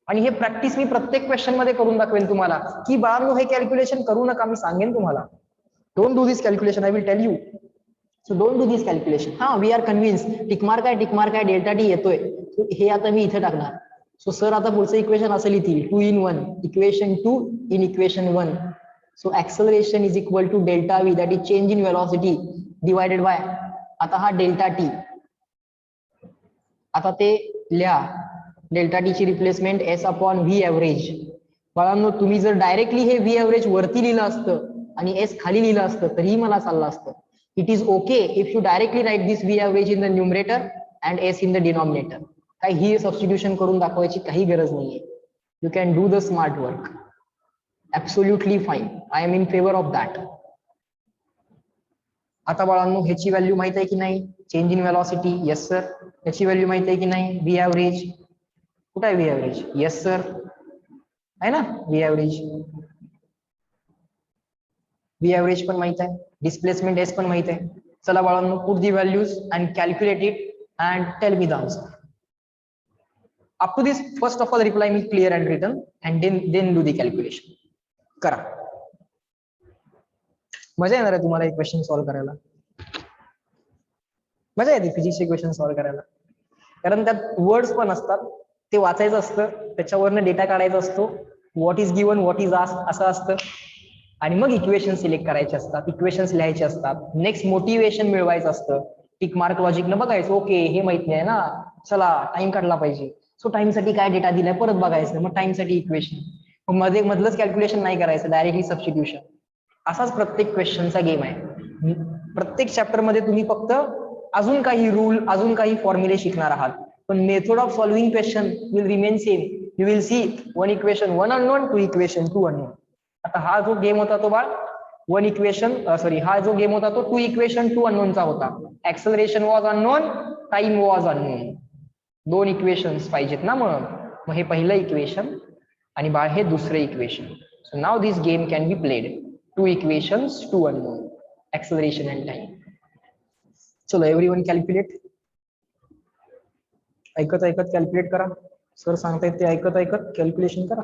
आणि हे प्रॅक्टिस मी प्रत्येक क्वेश्चन मध्ये करून दाखवेल तुम्हाला, की बाळांनो हे कॅल्क्युलेशन करू नका. मी सांगेन तुम्हाला, don't do this calculation, I will tell you. So don't do this calculation. हा, वी आर कन्व्हिन्स. टिकमार्क आहे, डेल्टा टी येतोय. हे आता मी इथे टाकणार. सो सर आता पुढचं इक्वेशन असं लिहितील, 2 in 1, equation 2 in equation 1. So acceleration is equal to delta V, that is change in velocity divided by, आता हा डेल्टा टी. आता ते लिहा, डेल्टा टी ची replacement S upon V average. बाळांनो तुम्ही जर डायरेक्टली हे व्ही एव्हरेज वरती लिहिलं असतं आणि एस खाली लिहिलं असतं तरीही मला चाललं असतं. It is okay if you directly write this V average in the numerator and S in the denominator. काही सबस्टिट्यूशन करून दाखवायची काही गरज नाहीये. You can do the smart work. Absolutely fine. I am in favour of that. आता बाळांनो ह्याची value माहित आहे की नाही? Change in velocity. Yes sir. याची व्हॅल्यू माहित आहे की नाही? V average. कुठे आहे व्ही एव्हरेज? येस सर, आहे ना व्ही एव्हरेज. व्ही एव्हरेज पण माहित आहे, डिस्प्लेसमेंट एस पण माहित आहे. चला बाळांनो, put the values and calculate it and tell me the answer. Up to this first of all reply me clear and written and then do the calculation. करा. मजा येणार आहे तुम्हाला एक क्वेश्चन सॉल्व्ह करायला. मजा येते फिजिक्सचे क्वेश्चन सॉल्व्ह करायला, कारण त्यात वर्ड्स पण असतात, ते वाचायचं असतं, त्याच्यावरनं डेटा काढायचा असतो. What is given, what is asked असं असतं. आणि मग इक्वेशन सिलेक्ट करायचे असतात, इक्वेशन्स लिहायचे असतात. नेक्स्ट मोटिवेशन मिळवायचं असतं. टिक मार्क लॉजिकनं बघायचं, ओके हे माहित नाही ना, चला टाइम काढला पाहिजे. सो टाइम साठी काय डेटा दिलाय परत बघायचं, मग टाइम साठी इक्वेशन, मध्ये मधलंच कॅल्क्युलेशन नाही करायचं, डायरेक्टली सबस्टिट्यूशन. असाच प्रत्येक क्वेश्चनचा गेम आहे. प्रत्येक चॅप्टर मध्ये तुम्ही फक्त अजून काही रूल, अजून काही फॉर्म्युले शिकणार आहात, पण method of solving question will remain same. You will see 1 equation 1 unknown, 2 equation 2 unknown. आता हा जो गेम होता तो बाळ 1 इक्वेशन हा जो गेम होता तो 2 इक्वेशन 2 अननोनचा होता. Acceleration was unknown, time was unknown. 2 equations पाहिजेत ना. मग हे पहिलं इक्वेशन आणि बाळ हे दुसरं equation. So now this game can be played. 2 equations 2 unknown, acceleration and time. चलो एव्हरीवन कॅल्क्युलेट. ऐकत ऐकत कॅल्क्युलेट करा. सर सांगतायत ते ऐकत ऐकत कॅल्क्युलेशन करा.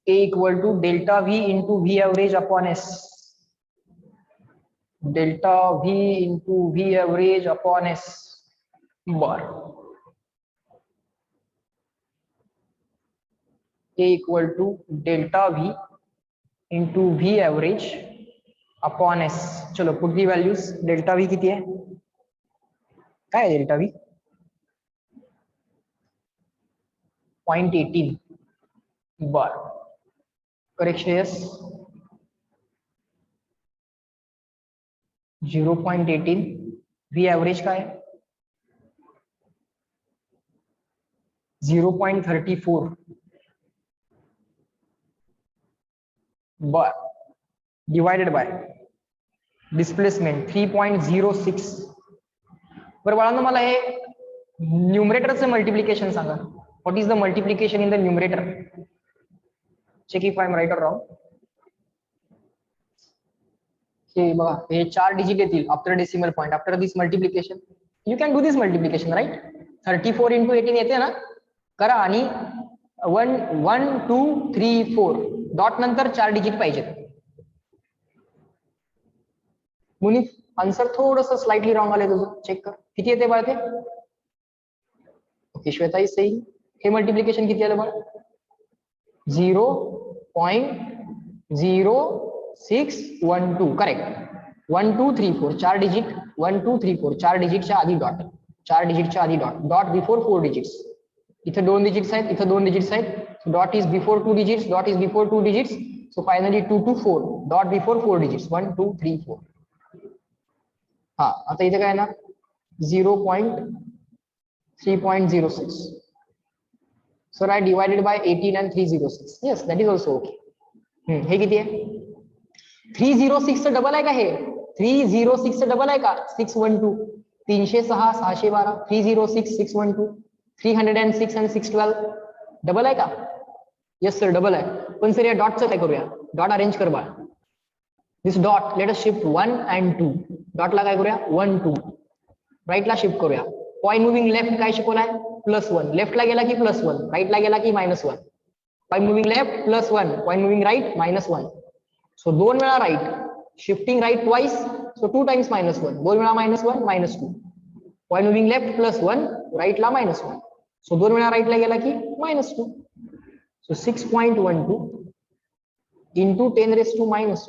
A equal to delta V into V average upon S. Delta V into V average upon S bar. A equal to delta V into V average upon S. चलो put the values. Delta V किती आहे? काय आहे delta V? 0.18. बर. Correct Shreyas. 0.18. V average काय आहे? 0.34. बर. Divided by displacement 3.06. बरं बाळांनो, मला हे न्यूमरेटरचं मल्टिप्लिकेशन सांगा. What is the multiplication in the numerator? Check if I am right और रॉंग. हे बघा, हे 4 डिजिट येतील after decimal point. After this multiplication you can do this multiplication, right? 34 into 18 येते ना, करा. आणि 1 1 2 3 4 डॉट नंतर 4 डिजिट पाहिजेत. मुनीफ, आन्सर थोडस स्लाइटली रॉंग आले तुझं. चेक कर किती येते बाळ ते. ओके, श्वेता इज सेइंग हे मल्टिप्लिकेशन किती आलं बाळ? 0.0612. करेक्ट. 1 2 3 4 4 डिजिट. 1 2 3 4 4 डिजिटच्या आधी डॉट. 4 डिजिटच्या आधी डॉट. Dot before 4 digits. इथं 2 डिजिट्स आहेत, इथं 2 डिजिट्स आहेत. Dot is before 2 digits. Dot is before 2 digits. So finally 2 to 4. Dot before 4 digits. 1 2 3 4. हा, आता इथे काय ना 0.3.06. So I divided by 18 and 306. Yes, that is also okay. हे किती आहे? 306 चं डबल आहे का हे? 306 चं डबल आहे का? 612. 306 612. 306 612. 306 and 612 डबल आहे का? येस सर, डबल आहे. पण सर या डॉटचं काय करूया? डॉट अरेंज कर बा. This dot let us shift 1 and 2. डॉटला काय करूया? 1 2. राईटला शिफ्ट करूया. पॉइंट मुव्हिंग लेफ्ट काय शिकवलाय? +1. लेफ्टला गेला की +1, राईटला गेला की -1. Point moving left +1, point moving right -1. So 2 वेळा right. Shifting right twice, so 2 times -1. 2 वेळा -1 -2. पॉइंट मुव्हिंग लेफ्ट +1, राईटला -1. सो 2 वेळा राईटला गेला की -2. So 6.12 into 10⁻²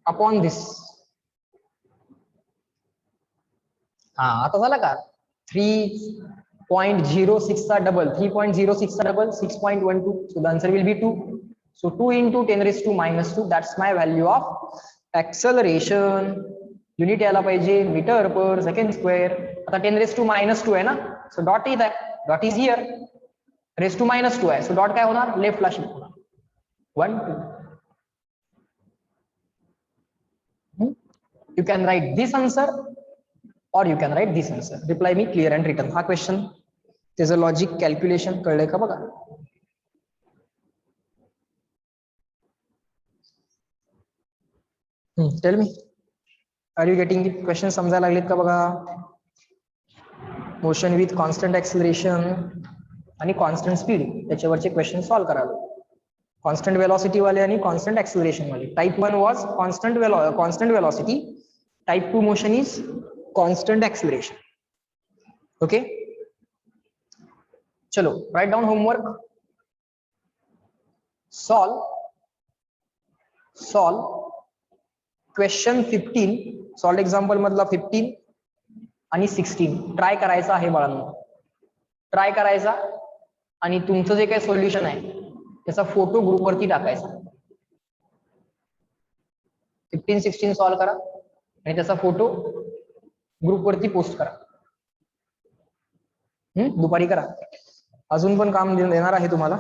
upon this. हा, आता झाला का? 3.06 चा डबल. 3.06 चा double 6.12. So the answer will be 2. So 2 into 10⁻². That's my value of acceleration. Unit यायला पाहिजे मीटर पर सेकंड स्क्वेअर. आता 10⁻² आहे ना, सो डॉट इथं आहे. Dot is here. (-2) आहे, सो डॉट काय होणार? लेफ्टला शिफ्ट होणार. 1 2. You can write this answer or you can write this answer. Reply me clear and written. हा क्वेश्चन त्याचं लॉजिक कॅल्क्युलेशन कळलंय का बघा. Tell me, are you getting it? Question समजायला लागलेत का बघा. मोशन विथ कॉन्स्टंट ऍक्सिलरेशन आणि कॉन्स्टंट स्पीड त्याच्यावरचे क्वेश्चन सॉल्व्ह करावे. कॉन्स्टंट वेलॉसिटी वाले आणि कॉन्स्टंट ऍक्सिलरेशन वाले. Type 1 was constant velocity. Type 2 motion is constant acceleration. Okay, चलो write down homework. Solve question 15. Solve example मधला 15 आणि 16 ट्राय करायचा आहे बाळांनो. ट्राय करायचा आणि तुमचं जे काही सोल्युशन आहे त्याचा फोटो ग्रुपवरती टाकायचा. 15 16 सॉल्व करा आणि त्याचा फोटो ग्रुपवरती पोस्ट करा. दुपारी करा. अजून पण काम देणार आहे तुम्हाला.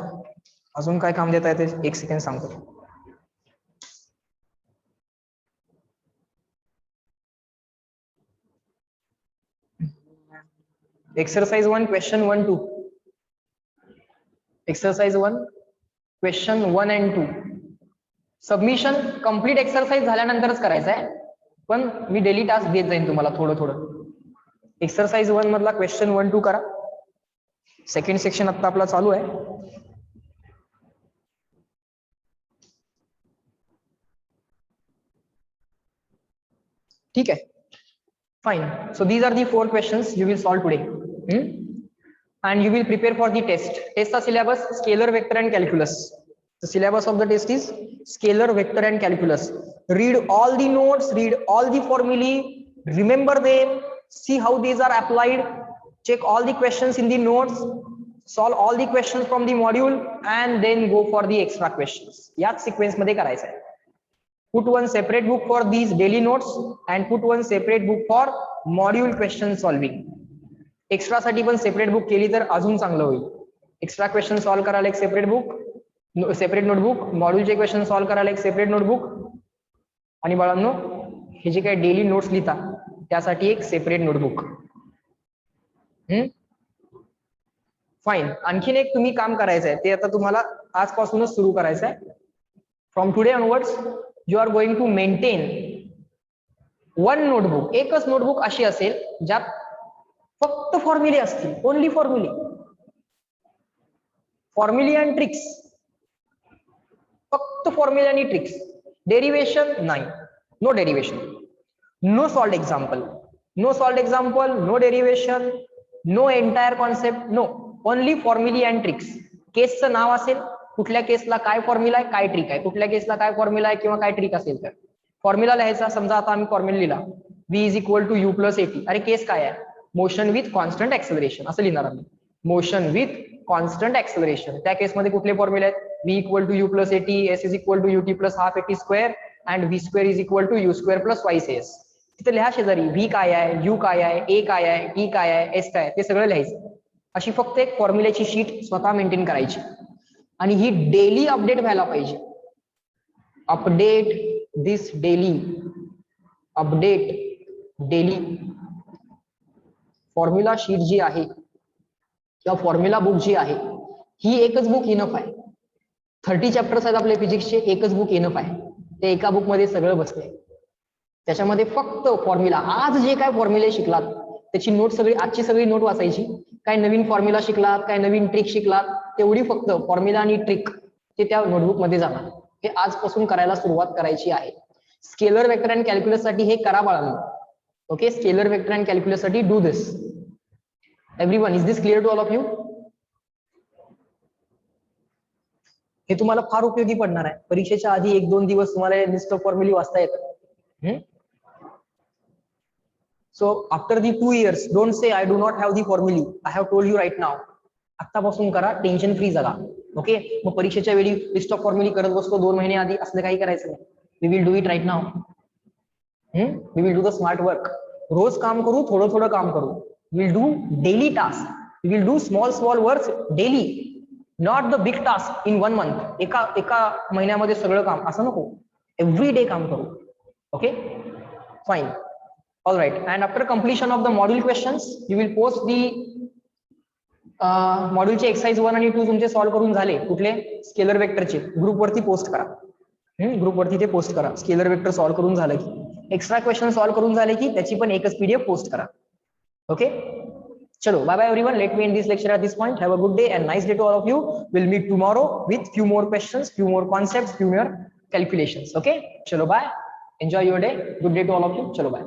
अजून काय काम देता येते? 1 सेकंड सांगतो. Exercise 1 question 1 2. Exercise 1 question 1 and 2. Submission complete exercise झाल्यानंतरच करायचं आहे, पण मी डेली टास्क देत जाईन तुम्हाला थोडं थोडं. एक्सरसाइज 1 मधला क्वेश्चन 1 2 करा. सेकंड सेक्शन आता आपला चालू आहे. ठीक आहे, fine. So these are the 4 questions you will solve today. And you will prepare for the test. Test syllabus scalar, vector and calculus. The syllabus of the test is scalar, vector and calculus. read all the notes, read all the formulae, remember them, see how these are applied, check all the questions in the notes, solve all the questions from the module, and then go for the extra questions. याच sequence मध्ये करायचं आहे. Put one separate book for these daily notes and put one separate book for module question solving. Extra साठी पण separate book केली तर अजून चांगलं होईल. एक्स्ट्रा क्वेश्चन सॉल्व्ह करायला एक सेपरेट बुक, सेपरेट नोटबुक, मॉड्यूलचे क्वेश्चन सॉल्व्ह करायला एक सेपरेट नोटबुक, आणि बाळांनो हे जे काही डेली नोट्स लिहिता त्यासाठी एक सेपरेट नोटबुक. फाईन. आणखीन एक तुम्ही काम करायचं आहे, ते आता तुम्हाला आजपासूनच सुरू करायचं आहे. From today onwards you are going to maintain one notebook. एकच नोटबुक अशी असेल ज्यात फक्त फॉर्म्युले असतील, ओनली फॉर्म्युले, फॉर्म्युले अँड ट्रिक्स, फक्त फॉर्म्युले आणि ट्रिक्स. डेरिवेशन नाही, no derivation, no solved example, no solved example, no derivation, no entire concept, no, only फॉर्म्युले अँड ट्रिक्स. केसचं नाव असेल, कुठल्या केसला काय फॉर्म्युला आहे, काय ट्रिक आहे, कुठल्या केसला काय फॉर्म्युला आहे किंवा काय ट्रिक असेल तर फॉर्म्युला लिहायचा. समजा आता आम्ही फॉर्म्युला लिहिला v is equal to U plus A T. अरे केस काय आहे, मोशन विथ कॉन्स्टंट ऍक्सेलरेशन असं लिहिणार आम्ही. Motion with constant acceleration. त्या केसमध्ये कुठले फॉर्म्युले आहेत, v equal to U plus A T, S is equal to U T plus half A T square and V square is equal to U square plus vice S. तिथे लिहा शेजारी व्ही काय आहे, यू काय आहे, ए काय आहे, टी काय आहे, एस काय आहे, ते सगळं लिहायचं. अशी फक्त एक फॉर्म्युल्याची शीट स्वतः मेंटेन करायची आणि ही डेली अपडेट व्हायला पाहिजे. Update this daily, update daily. Formula sheet जी आहे किंवा फॉर्म्युला बुक जी आहे ही एकच बुक इनफ आहे. 30 चॅप्टर्स आहेत आपले फिजिक्सचे, एकच बुक इनफ आहे. ते एका बुक मध्ये सगळं बसलंय. त्याच्यामध्ये फक्त फॉर्म्युला, आज जे काय फॉर्म्युले शिकलात त्याची नोट सगळी, आजची सगळी नोट वाचायची. काय नवीन फॉर्म्युला शिकलात, काय नवीन ट्रिक शिकलात, तेवढी फक्त फॉर्म्युला आणि ट्रिक ते त्या नोटबुक मध्ये जाणार. हे आजपासून करायला सुरुवात करायची आहे. स्केलर वेक्टर अँड कॅल्क्युलस साठी हे करा बाळांनो. Okay, scalar vector and calculus साठी do this. Everyone, is this clear to all of you? हे तुम्हाला फार उपयोगी पडणार आहे. परीक्षेच्या आधी 1-2 दिवस तुम्हाला लिस्ट ऑफ फॉर्म्युले वाचता येतात. So after the 2 years, don't say I do not have the formula. I have told you right now. आत्तापासून करा, टेन्शन फ्री जगा. ओके, मग परीक्षेच्या वेळी लिस्ट ऑफ फॉर्म्युला करत बसतो 2 महिने आधी, असलं काही करायचं नाही. We will do it right now. We will do the smart work. रोज काम करू, थोडं थोडं काम करू. Will do daily task. We will do small work daily, not the big task in 1 month. एका महिन्यामध्ये सगळं काम असं नको, एव्हरी डे काम करू. Okay, fine. All right, and after completion of the module questions, you will post the module चे exercise 1 आणि 2 तुमचे सॉल्व्ह करून झाले. कुठले, स्केलर वेक्टरचे ग्रुप वरती पोस्ट करा. ग्रुप वरती ते पोस्ट करा. स्केलर वेक्टर सॉल्व्ह करून झालं की, एक्स्ट्रा क्वेश्चन सॉल्व्ह करून झाले की त्याची पण एकच पीडीएफ पोस्ट करा. ओके, चलो, bye bye everyone. Let me end this lecture at this point. Have a good day and nice day to all of you. We'll meet tomorrow with few more questions, few more concepts, few more calculations. Okay, chalo, bye. Enjoy your day. Good day to all of you. Chalo, bye.